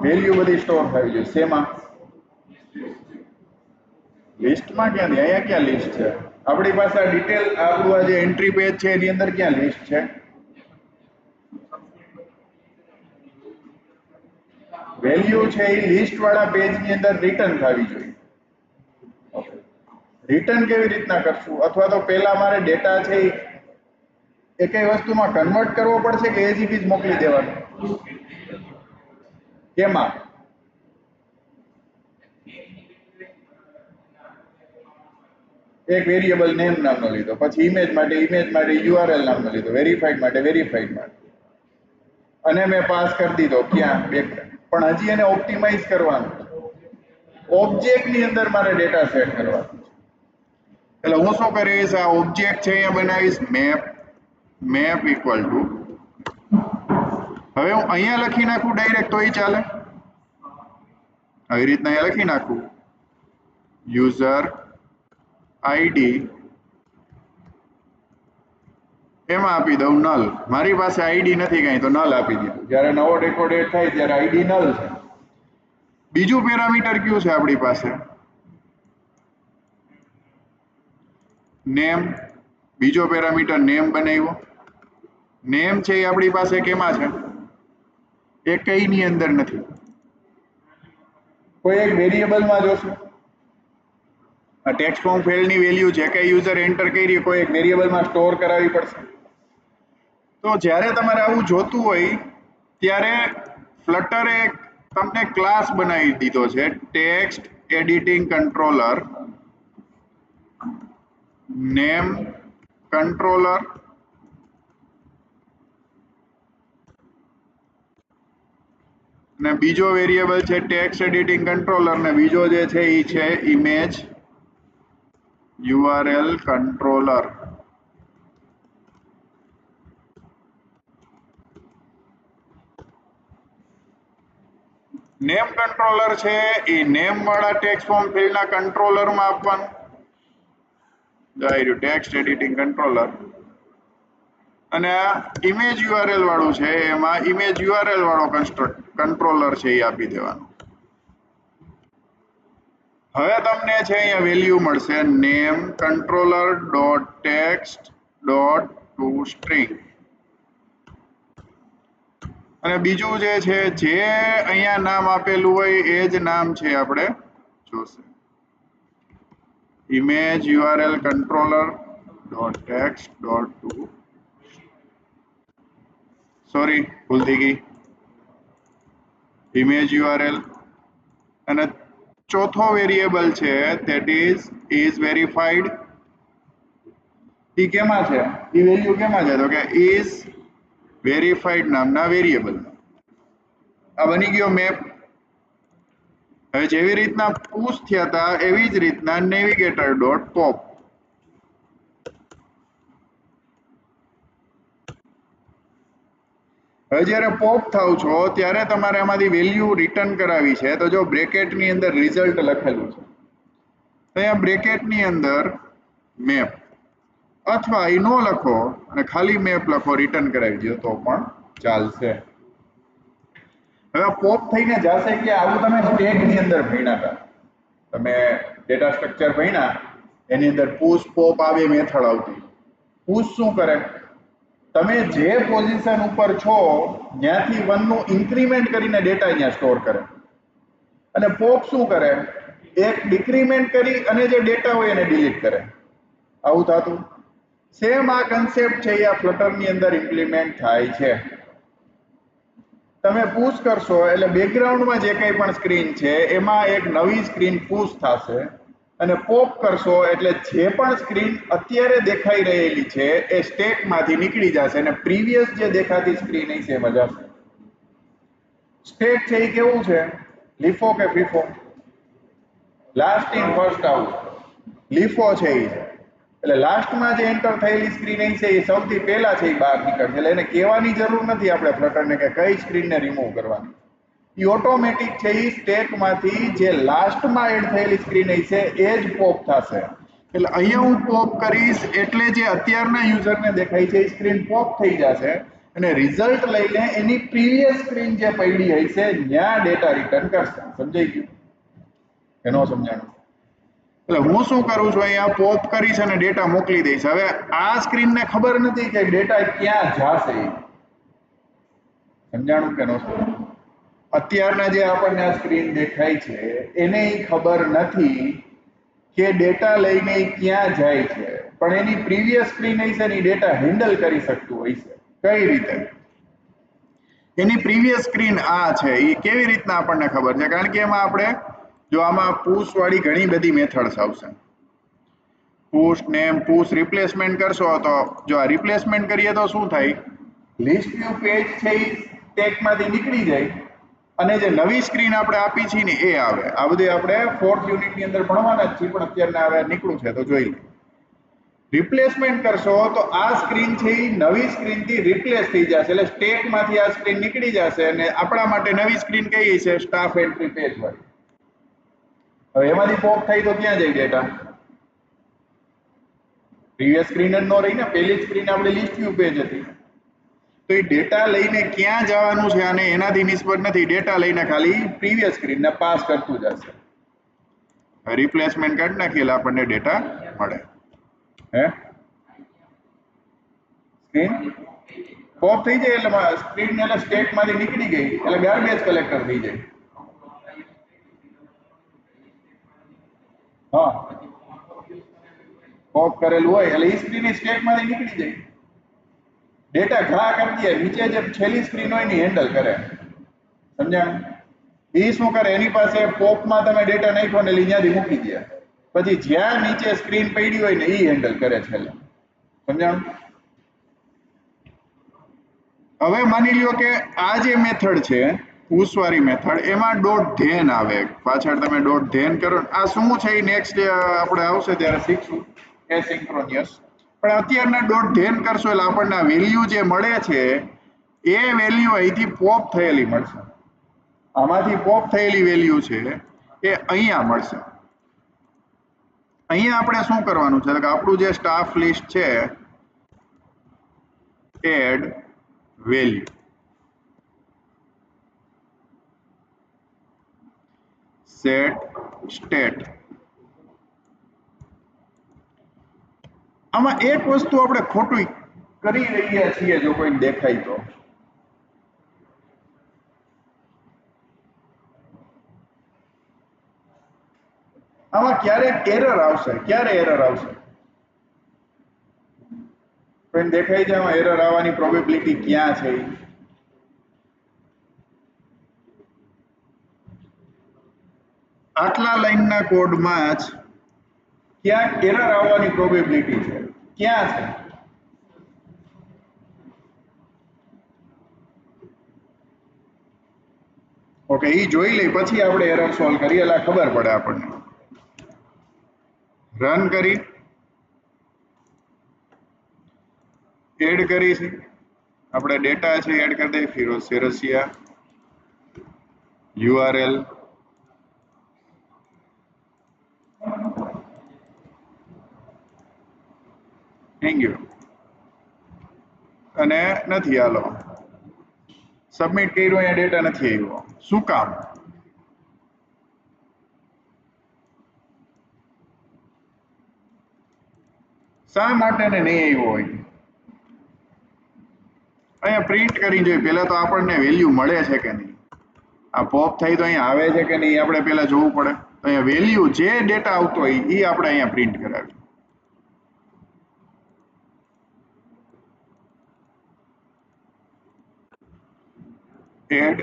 વેલ્યુ બધી સ્ટોર થવી જોઈએ. શેમાં? લિસ્ટમાં ક્યાંથી? અહીંયા ક્યાં લિસ્ટ છે? આપણી પાસે ડિટેલ આપણું આ જે એન્ટ્રી પેજ છે એની અંદર ક્યાં લિસ્ટ છે? વેલ્યુ છે એ લિસ્ટ વાળા પેજ ની અંદર રિટર્ન થવી જોઈએ. રિટર્ન કેવી રીતના કરશું? અથવા તો પહેલા મારે ડેટા છે એ કઈ વસ્તુમાં કન્વર્ટ કરવો પડશે કે એજ ઇટ ઇઝ મોકલી દેવાનું? કેમાં? એક વેરિયેબલ નેમ નામનો લીધો, પછી ઇમેજ માટે યુઆરએલ નામનો લીધો, વેરીફાઈડ માટે અને મેં પાસ કરી દીધો ક્યાં? બેકગ્રાઉન્ડ. પણ હજી એને ઓપ્ટિમાઇઝ કરવાનું છે. ઓબ્જેક્ટ ની અંદર મારે ડેટા સેટ કરવાનો છે. એટલે હું શું કરીશ? આ ઓબ્જેક્ટ છે અહીંયા બનાવીશ મેપ ઇક્વલ ટુ. હવે હું અહીંયા લખી નાખું ડાયરેક્ટ તોય ચાલે? આવી રીતના અહીંયા લખી નાખું યુઝર આઈડી એમાં આપી દઉં નલ. મારી પાસે આઈડી નથી કાંઈ તો નલ આપી દીધું. જ્યારે નવો રેકોર્ડ એડ થાય ત્યારે આઈડી નલ છે. બીજું પેરામીટર કયું છે આપણી પાસે? નેમ. બીજો પેરામીટર નેમ બનાવ્યો. નેમ છે એ આપણી પાસે કેમાં છે? એ કઈની અંદર નથી. કોઈ એક વેરિયેબલમાં જોશું. આ ટેક્સ્ટ ફોર્મ ફિલ્ડની વેલ્યુ જે કઈ યુઝર એન્ટર કરી કોઈ એક વેરિયેબલમાં સ્ટોર કરાવવી પડશે. તો જ્યારે તમારે આવું જોતું હોય ત્યારે ફ્લટરે તમને ક્લાસ બનાવી દીધો છે text editing controller name controller ને બીજો વેરિયેબલ છે ટેક્સ્ટ એડિટિંગ કંટ્રોલર ને બીજો જે છે એ છે image URL controller. Name controller છે એ નેમ વાળા ટેક્સ્ટ ફોર્મ ફિલ્ડના કંટ્રોલરમાં આપવાનું. જાય ટેક્સ્ટ એડિટિંગ કંટ્રોલર અને આ ઇમેજ URL વાળું છે એમાં ઇમેજ URL વાળો કંટ્રોલર છે એ આપી દેવાનું. હવે તમને છે અહીંયા વેલ્યુ મળશે name controller dot text dot to string અને બીજું જે છે જે અહીંયા નામ આપેલું હોય એ જ નામ છે આપણે જોશે image URL controller dot text dot to sorry ભૂલ થઈ ગઈ ઇમેજ URL અને ચોથો વેરિયેબલ છે that is વેરીફાઈડ. એ કેમાં છે? એ વેલ્યુ કેમાં છે? તો કે is વેરીફાઈડ નામના વેરિયેબલ. આ બની ગયો મેપ. હવે જેવી રીતના પુશ થયા હતા એવી જ રીતના નેવિગેટર ડોટ પોપ. હવે જ્યારે પોપ થાવ છો ત્યારે તમારે આમાંથી વેલ્યુ રિટર્ન કરાવી છે તો જો બ્રેકેટની અંદર રિઝલ્ટ લખેલું છે તો અહીંયા બ્રેકેટની અંદર મેપ અથવા એ નો લખો અને ખાલી મેપ લખો રિટર્ન કરાવી દો તો પણ ચાલશે. હવે પોપ થઈને જશે કે આવું તમે સ્ટેકની અંદર ભણ્યા હતા. તમે ડેટા સ્ટ્રક્ચર ભણ્યા એની અંદર પુશ પોપ આવે મેથડ આવતી. પુશ શું કરે? તમે જે પોઝિશન ઉપર છો ત્યાંથી 1 નું ઇન્ક્રીમેન્ટ કરીને ડેટા અહીંયા સ્ટોર કરે અને પોપ શું કરે? એક ડિક્રીમેન્ટ કરી અને જે ડેટા હોય એને ડિલીટ કરે. આવું થતું. સેમ આ કન્સેપ્ટ છે એ આ ફ્લટરની અંદર ઇમ્પ્લિમેન્ટ થાય છે. તમે પુશ કરશો એટલે બેકગ્રાઉન્ડમાં જે કંઈ પણ સ્ક્રીન છે એમાં એક નવી સ્ક્રીન પુશ થશે અને પોપ કરશો એટલે જે પણ સ્ક્રીન અત્યારે દેખાઈ રહેલી છે એ સ્ટેકમાંથી નીકળી જશે અને પ્રીવિયસ જે દેખાતી સ્ક્રીન છે એમાં જશે. સ્ટેક છે એ કેવું છે? લીફો કે FIFO? Last in first out. LIFO છે એ એટલે લાસ્ટમાં જે એન્ટર થયેલી સ્ક્રીન છે એ સૌથી પહેલા છે એ બહાર નીકળશે. એટલે એને કહેવાની જરૂર નથી આપણે ફ્લટરને કે કઈ સ્ક્રીનને રિમૂવ કરવાની. એ ઓટોમેટિક છે એ સ્ટેકમાંથી જે લાસ્ટમાં એડ થયેલી સ્ક્રીન છે એ જ પોપ થશે. એટલે અહીંયા હું પોપ કરીશ એટલે જે અત્યારના યુઝરને દેખાય છે એ સ્ક્રીન પોપ થઈ જશે અને રિઝલ્ટ લઈને એની પ્રીવિયસ સ્ક્રીન જે પડી હશે ત્યાં ડેટા રિટર્ન કરશે. સમજાઈ ગયું કે ન સમજાણું? એટલે હું શું કરું છું અહીંયા પોપ કરીશ અને ડેટા મોકલી દઈશ. હવે આ સ્ક્રીનને ખબર નથી કે ડેટા ક્યાં જશે. સમજાણું કે ન સમજાણું? અત્યારના જે આપણને આ સ્ક્રીન દેખાય છે એને ખબર નથી કે ડેટા લઈને ક્યાં જાય છે પણ એની પ્રીવિયસ સ્ક્રીન હશે ને ડેટા હેન્ડલ કરી શકતું હોય છે. કઈ રીતે? એની પ્રીવિયસ સ્ક્રીન આ છે એ કેવી રીતના આપણને ખબર છે? કારણ કે એમાં આપણે જો આમાં પુશ વાળી ઘણી બધી મેથડ્સ આવશે. પુશ નેમ પુશ રિપ્લેસમેન્ટ કરશો તો જો આ રિપ્લેસમેન્ટ કરીએ તો શું થાય? લિસ્ટ વ્યૂ પેજ છે એ ટેગમાંથી નીકળી જાય અને જે નવી સ્ક્રીન આપણે આપી છે ને એ આવે. આ બધું આપણે 4th યુનિટની અંદર ભણવાના જ છીએ પણ અત્યારે હવે નીકળું છે તો જોઈ લે. રિપ્લેસમેન્ટ કરશો તો આ સ્ક્રીન છે એ નવી સ્ક્રીનથી રિપ્લેસ થઈ જશે એટલે સ્ટેકમાંથી આ સ્ક્રીન નીકળી જશે અને આપણા માટે નવી સ્ક્રીન કઈ છે? સ્ટાફ એન્ટ્રી પેજ વાળી. હવે એમાંથી પોપ થાય તો ક્યાં જાય ડેટા? પ્રીવિયસ સ્ક્રીન જ ન રહી ને, પહેલી સ્ક્રીન આપણી લિસ્ટ વ્યૂ પેજ હતી. તો એ ડેટા લઈને ક્યાં જવાનું છે અને એનાથી નિસ્બત નથી, ડેટા લઈને ખાલી પ્રીવિયસ સ્ક્રીનને પાસ કરતું જશે. રિપ્લેસમેન્ટ કરી નાખીએ એટલે આપણને ડેટા મળે. હે સ્ક્રીન પોપ થઈ જાય એટલે સ્ક્રીન એટલે સ્ટેટમાંથી નીકળી ગઈ એટલે ગાર્બેજ કલેક્ટર થઈ જાય. હા, પોપ કરેલું હોય એટલે એ સ્ક્રીન સ્ટેટમાંથી નીકળી જાય. ડેટા ઘા કરી દે, નીચે જે છેલ્લી સ્ક્રીન હોય ને હેન્ડલ કરે. સમજ્યા? એ શું કરે, એની પાસે પોપમાં તમે ડેટા નાખો ને એટલે ત્યાંથી મૂકી દે. પછી જ્યાં નીચે સ્ક્રીન પડી હોય ને એ હેન્ડલ કરે છેલ્લે. સમજાણું? હવે માની લ્યો કે આ જે મેથડ છે પુશવાળી મેથડ, એમાં ડોટ ધેન આવે પાછળ. તમે ડોટ ધેન કરો, આ શું છે એ નેક્સ્ટ આપણે આવશે ત્યારે શીખશું, એસિંક્રોનિયસ. પણ અત્યારના ડોટ ધેન કરશો એટલે આપણને વેલ્યુ જે મળે છે એ વેલ્યુ અહીંથી પોપ થયેલી મળશે. આમાંથી પોપ થયેલી વેલ્યુ છે એ અહીંયા મળશે. અહીંયા આપણે શું કરવાનું છે કે આપણું જે સ્ટાફ લિસ્ટ છે, એડ વેલ્યુ, સેટ સ્ટેટ. આમાં એક વસ્તુ આપણે ખોટું કરી રહ્યા છીએ, જો કોઈને દેખાય તો. આમાં ક્યારેક એરર આવશે. ક્યારે એરર આવશે? કોઈને દેખાય છે આમાં એરર આવવાની પ્રોબેબિલિટી ક્યાં છે? આટલા લાઈનના કોડમાં જ ક્યાંક એરર આવવાની પ્રોબેબિલિટી છે. ક્યાં છે? ઓકે, એ જોઈ લઈ પછી આપણે એરર સોલ્વ કરીએ એટલે ખબર પડે આપણને. રન કરી એડ કરી છે આપણે ડેટા છે એડ કરી દઈએ. Firoz Sersiya, URL, thank you. અને નથી, હાલો સબમિટ કર્યું, અહીંયા ડેટા નથી આવ્યો. શું કામ? શા માટે ને નહીં આવ્યો હોય? અહીંયા પ્રિન્ટ કરી જોઈએ પહેલા તો આપણને વેલ્યુ મળે છે કે નહીં. આ પોપ થઈ તો અહીંયા આવે છે કે નહીં આપણે પહેલા જોવું પડે. તો અહીંયા વેલ્યુ જે ડેટા આવતો હોય એ આપણે અહીંયા પ્રિન્ટ કરાવીએ. એડ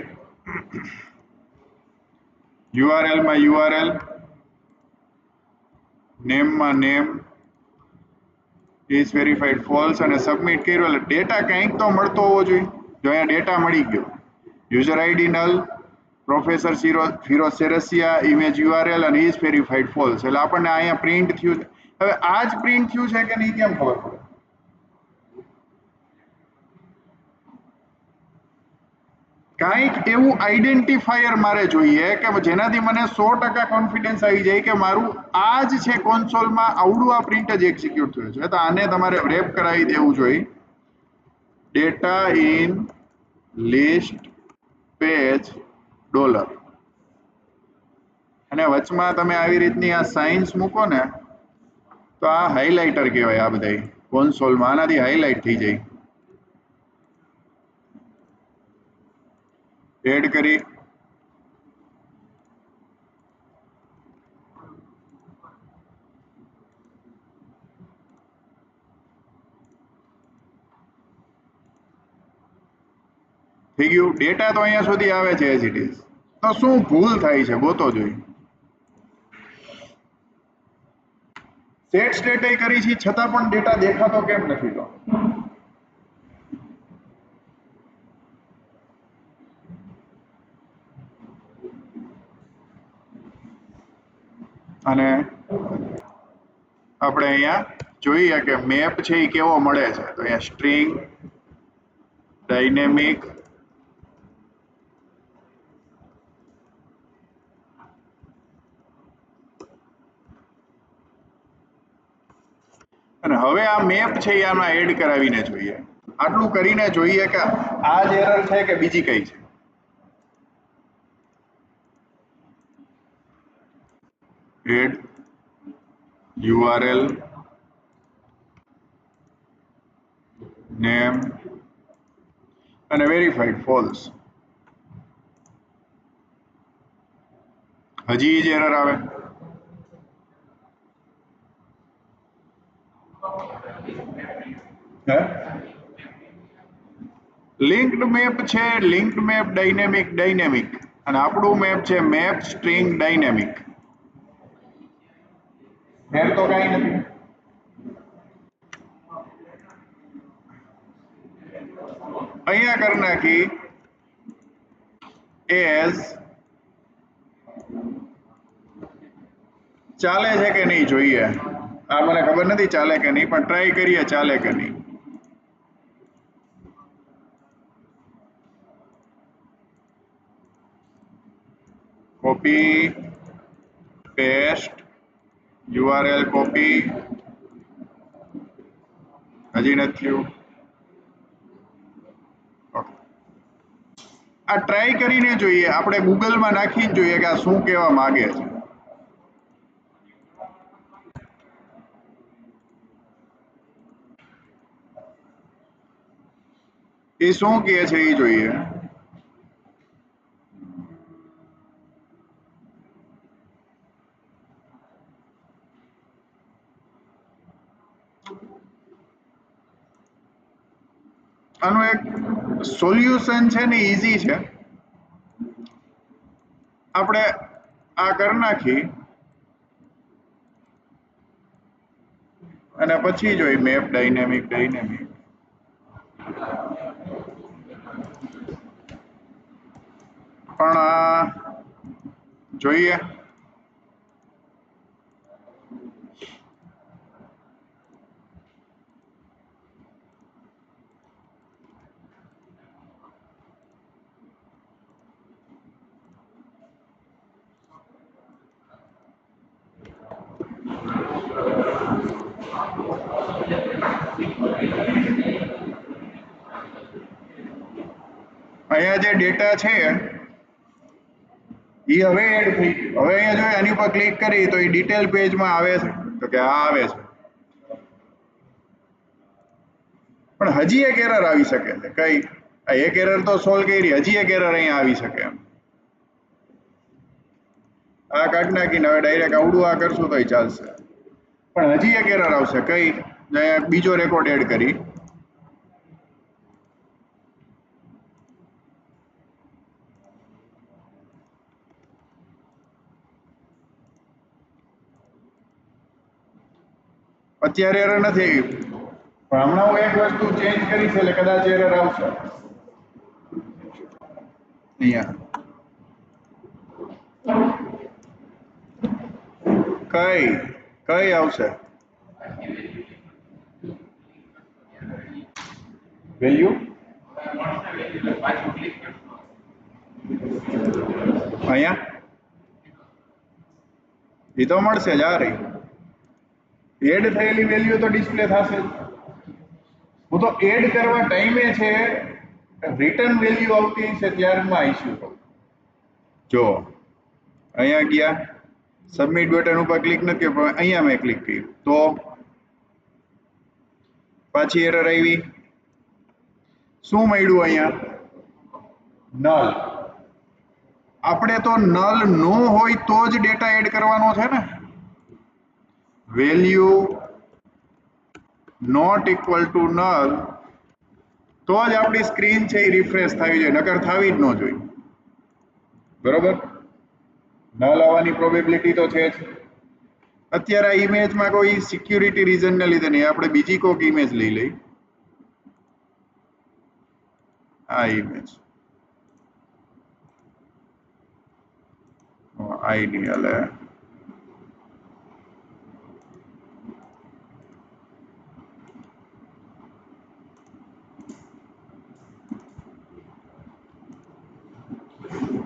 યુઆરએલ માં યુઆરએલ, નેમ માં નેમ, ઇઝ વેરીફાઈડ ફોલ્સ, અને સબમિટ કર્યું એટલે ડેટા કંઈક તો મળતો હોવો જોઈએ. જો અહીંયા ડેટા મળી ગયો, user ID null, professor Firoz Sersiya, image URL અને ઇઝ વેરીફાઈડ ફોલ્સ, એટલે આપણને અહીંયા પ્રિન્ટ થયું. હવે આ જ પ્રિન્ટ થયું છે કે નહીં કેમ ખબર પડે? કાંઈક એવું આઈડેન્ટિફાયર મારે જોઈએ કે જેનાથી મને 100% કોન્ફિડન્સ આવી જાય કે મારું આ જ છે કોન્સોલમાં આવડું આ પ્રિન્ટ જ એક્ઝિક્યુટ થયું છે. તો આને તમારે રેપ કરાવી દેવું જોઈએ. Data in list page dollar, અને વચમાં તમે આવી રીતની આ સાઇન્સ મૂકો ને તો આ હાઇલાઇટર કહેવાય. આ બધા કોન્સોલમાં આનાથી હાઇલાઇટ થઈ જાય. એડ કરી થઈ ગયું. ડેટા તો અહીંયા સુધી આવે છે એઝ ઇટ ઇઝ. તો શું ભૂલ થાય છે ગોતો જોઈએ. સેટ સ્ટેટ કરી છે છતાં પણ ડેટા દેખાતો કેમ નથી? તો અને આપણે અહીંયા જોઈએ કે મેપ છે એ કેવો મળે છે. તો અહીંયા સ્ટ્રિંગ, ડાયનેમિક, અને હવે આ મેપ છે એ આમાં એડ કરાવીને જોઈએ. આટલું કરીને જોઈએ કે આ જ એરર છે કે બીજી કઈ છે. એડ URL નેમ અને વેરીફાઈડ ફોલ્સ. હજી જ એરર આવે. હે લિંક્ડ મેપ છે, લિંક્ડ મેપ ડાયનેમિક અને આપણું મેપ છે મેપ સ્ટ્રિંગ ડાયનેમિક. ફેર તો કઈ નથી. અહીંયા કરી નાખી એઝ ચાલે છે કે નહીં જોઈએ. આ મને ખબર નથી ચાલે કે નહીં, પણ ટ્રાય કરીએ ચાલે કે નહીં. Copy paste URL copy. હજી નથી થયું. આ ટ્રાય કરીને જોઈએ, આપણે ગૂગલમાં નાખીને જોઈએ કે આ શું કહેવા માંગે છે. એ શું કહે છે એ જોઈએ. આનું એક સોલ્યુશન છે ને ઈઝી છે. આપણે આ કરી નાખી અને પછી જોઈ મેપ ડાયનેમિક. પણ જોઈએ અહીંયા જે ડેટા છે એ હવે એડ થઈ ગયું. હવે અહીંયા જો આની પર ક્લિક કરી તો એ ડિટેલ પેજમાં આવે છે, તો કે આ આવે છે. પણ હજી એક એરર આવી શકે છે. કઈ? આ એક એરર તો સોલ્વ કરી, હજી એક એરર અહીંયા આવી શકે એમ. આ કાઢી નાખીને હવે ડાયરેક્ટ આવડું આ કરશું તો ચાલશે. પણ હજી એક એરર આવશે. કઈ? બીજો રેકોર્ડ એડ કરી. અત્યારે એરર નથી આવી, પણ હમણાં હું એક વસ્તુ ચેન્જ કરીશ એટલે કદાચ એરર આવશે. અહીંયા કઈ આવશે? વેલ્યુ અહીંયા એ તો મળશે જ. આ રહી એડ થયેલી વેલ્યુ તો ડિસ્પ્લે થશે જ. હું તો એડ કરવા ટાઈમે છે રિટર્ન વેલ્યુ આવતી છે ત્યારમાં ઇશ્યુ. જો અહીંયા ગયા સબમિટ બટન ઉપર ક્લિક નથી, પણ અહીંયા મેં ક્લિક કર્યું તો પાછી એરર આવી. શું મળ્યું અહીંયા? નલ. આપણે તો નલ નો હોય તો જ ડેટા એડ કરવાનો છે ને. Value not equal to null તો જ આપણી સ્ક્રીન છે એ રિફ્રેશ થવી જોઈએ, નકર થવી જ ન જોઈએ. બરોબર? નલ આવવાની પ્રોબેબિલિટી તો છે જ. અત્યારે આ ઇમેજમાં કોઈ સિક્યુરિટી રીઝનને લીધે નહીં, આપણે બીજી કોઈક ઇમેજ લઈ લઈ. આ ઇમેજ આઈડી એટલે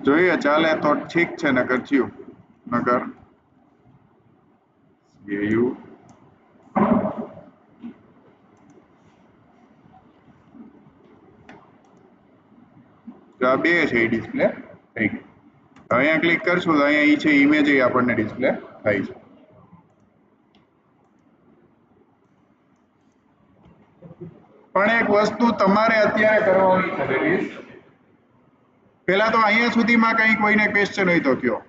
જોઈએ ચાલે તો ઠીક છે, નકર થયું. નકર યુ તો આ બે છે એ ડિસ્પ્લે થઈ ગઈ. હવે અહીંયા ક્લિક કરશું તો અહીંયા ઈ છે ઇમેજ એ આપણને ડિસ્પ્લે થાય છે. પણ એક વસ્તુ તમારે અત્યારે કરવાની છે લેડીઝ. પહેલા તો અહીંયા સુધીમાં કંઈ કોઈને ક્વેશ્ચન હોય તો કયો.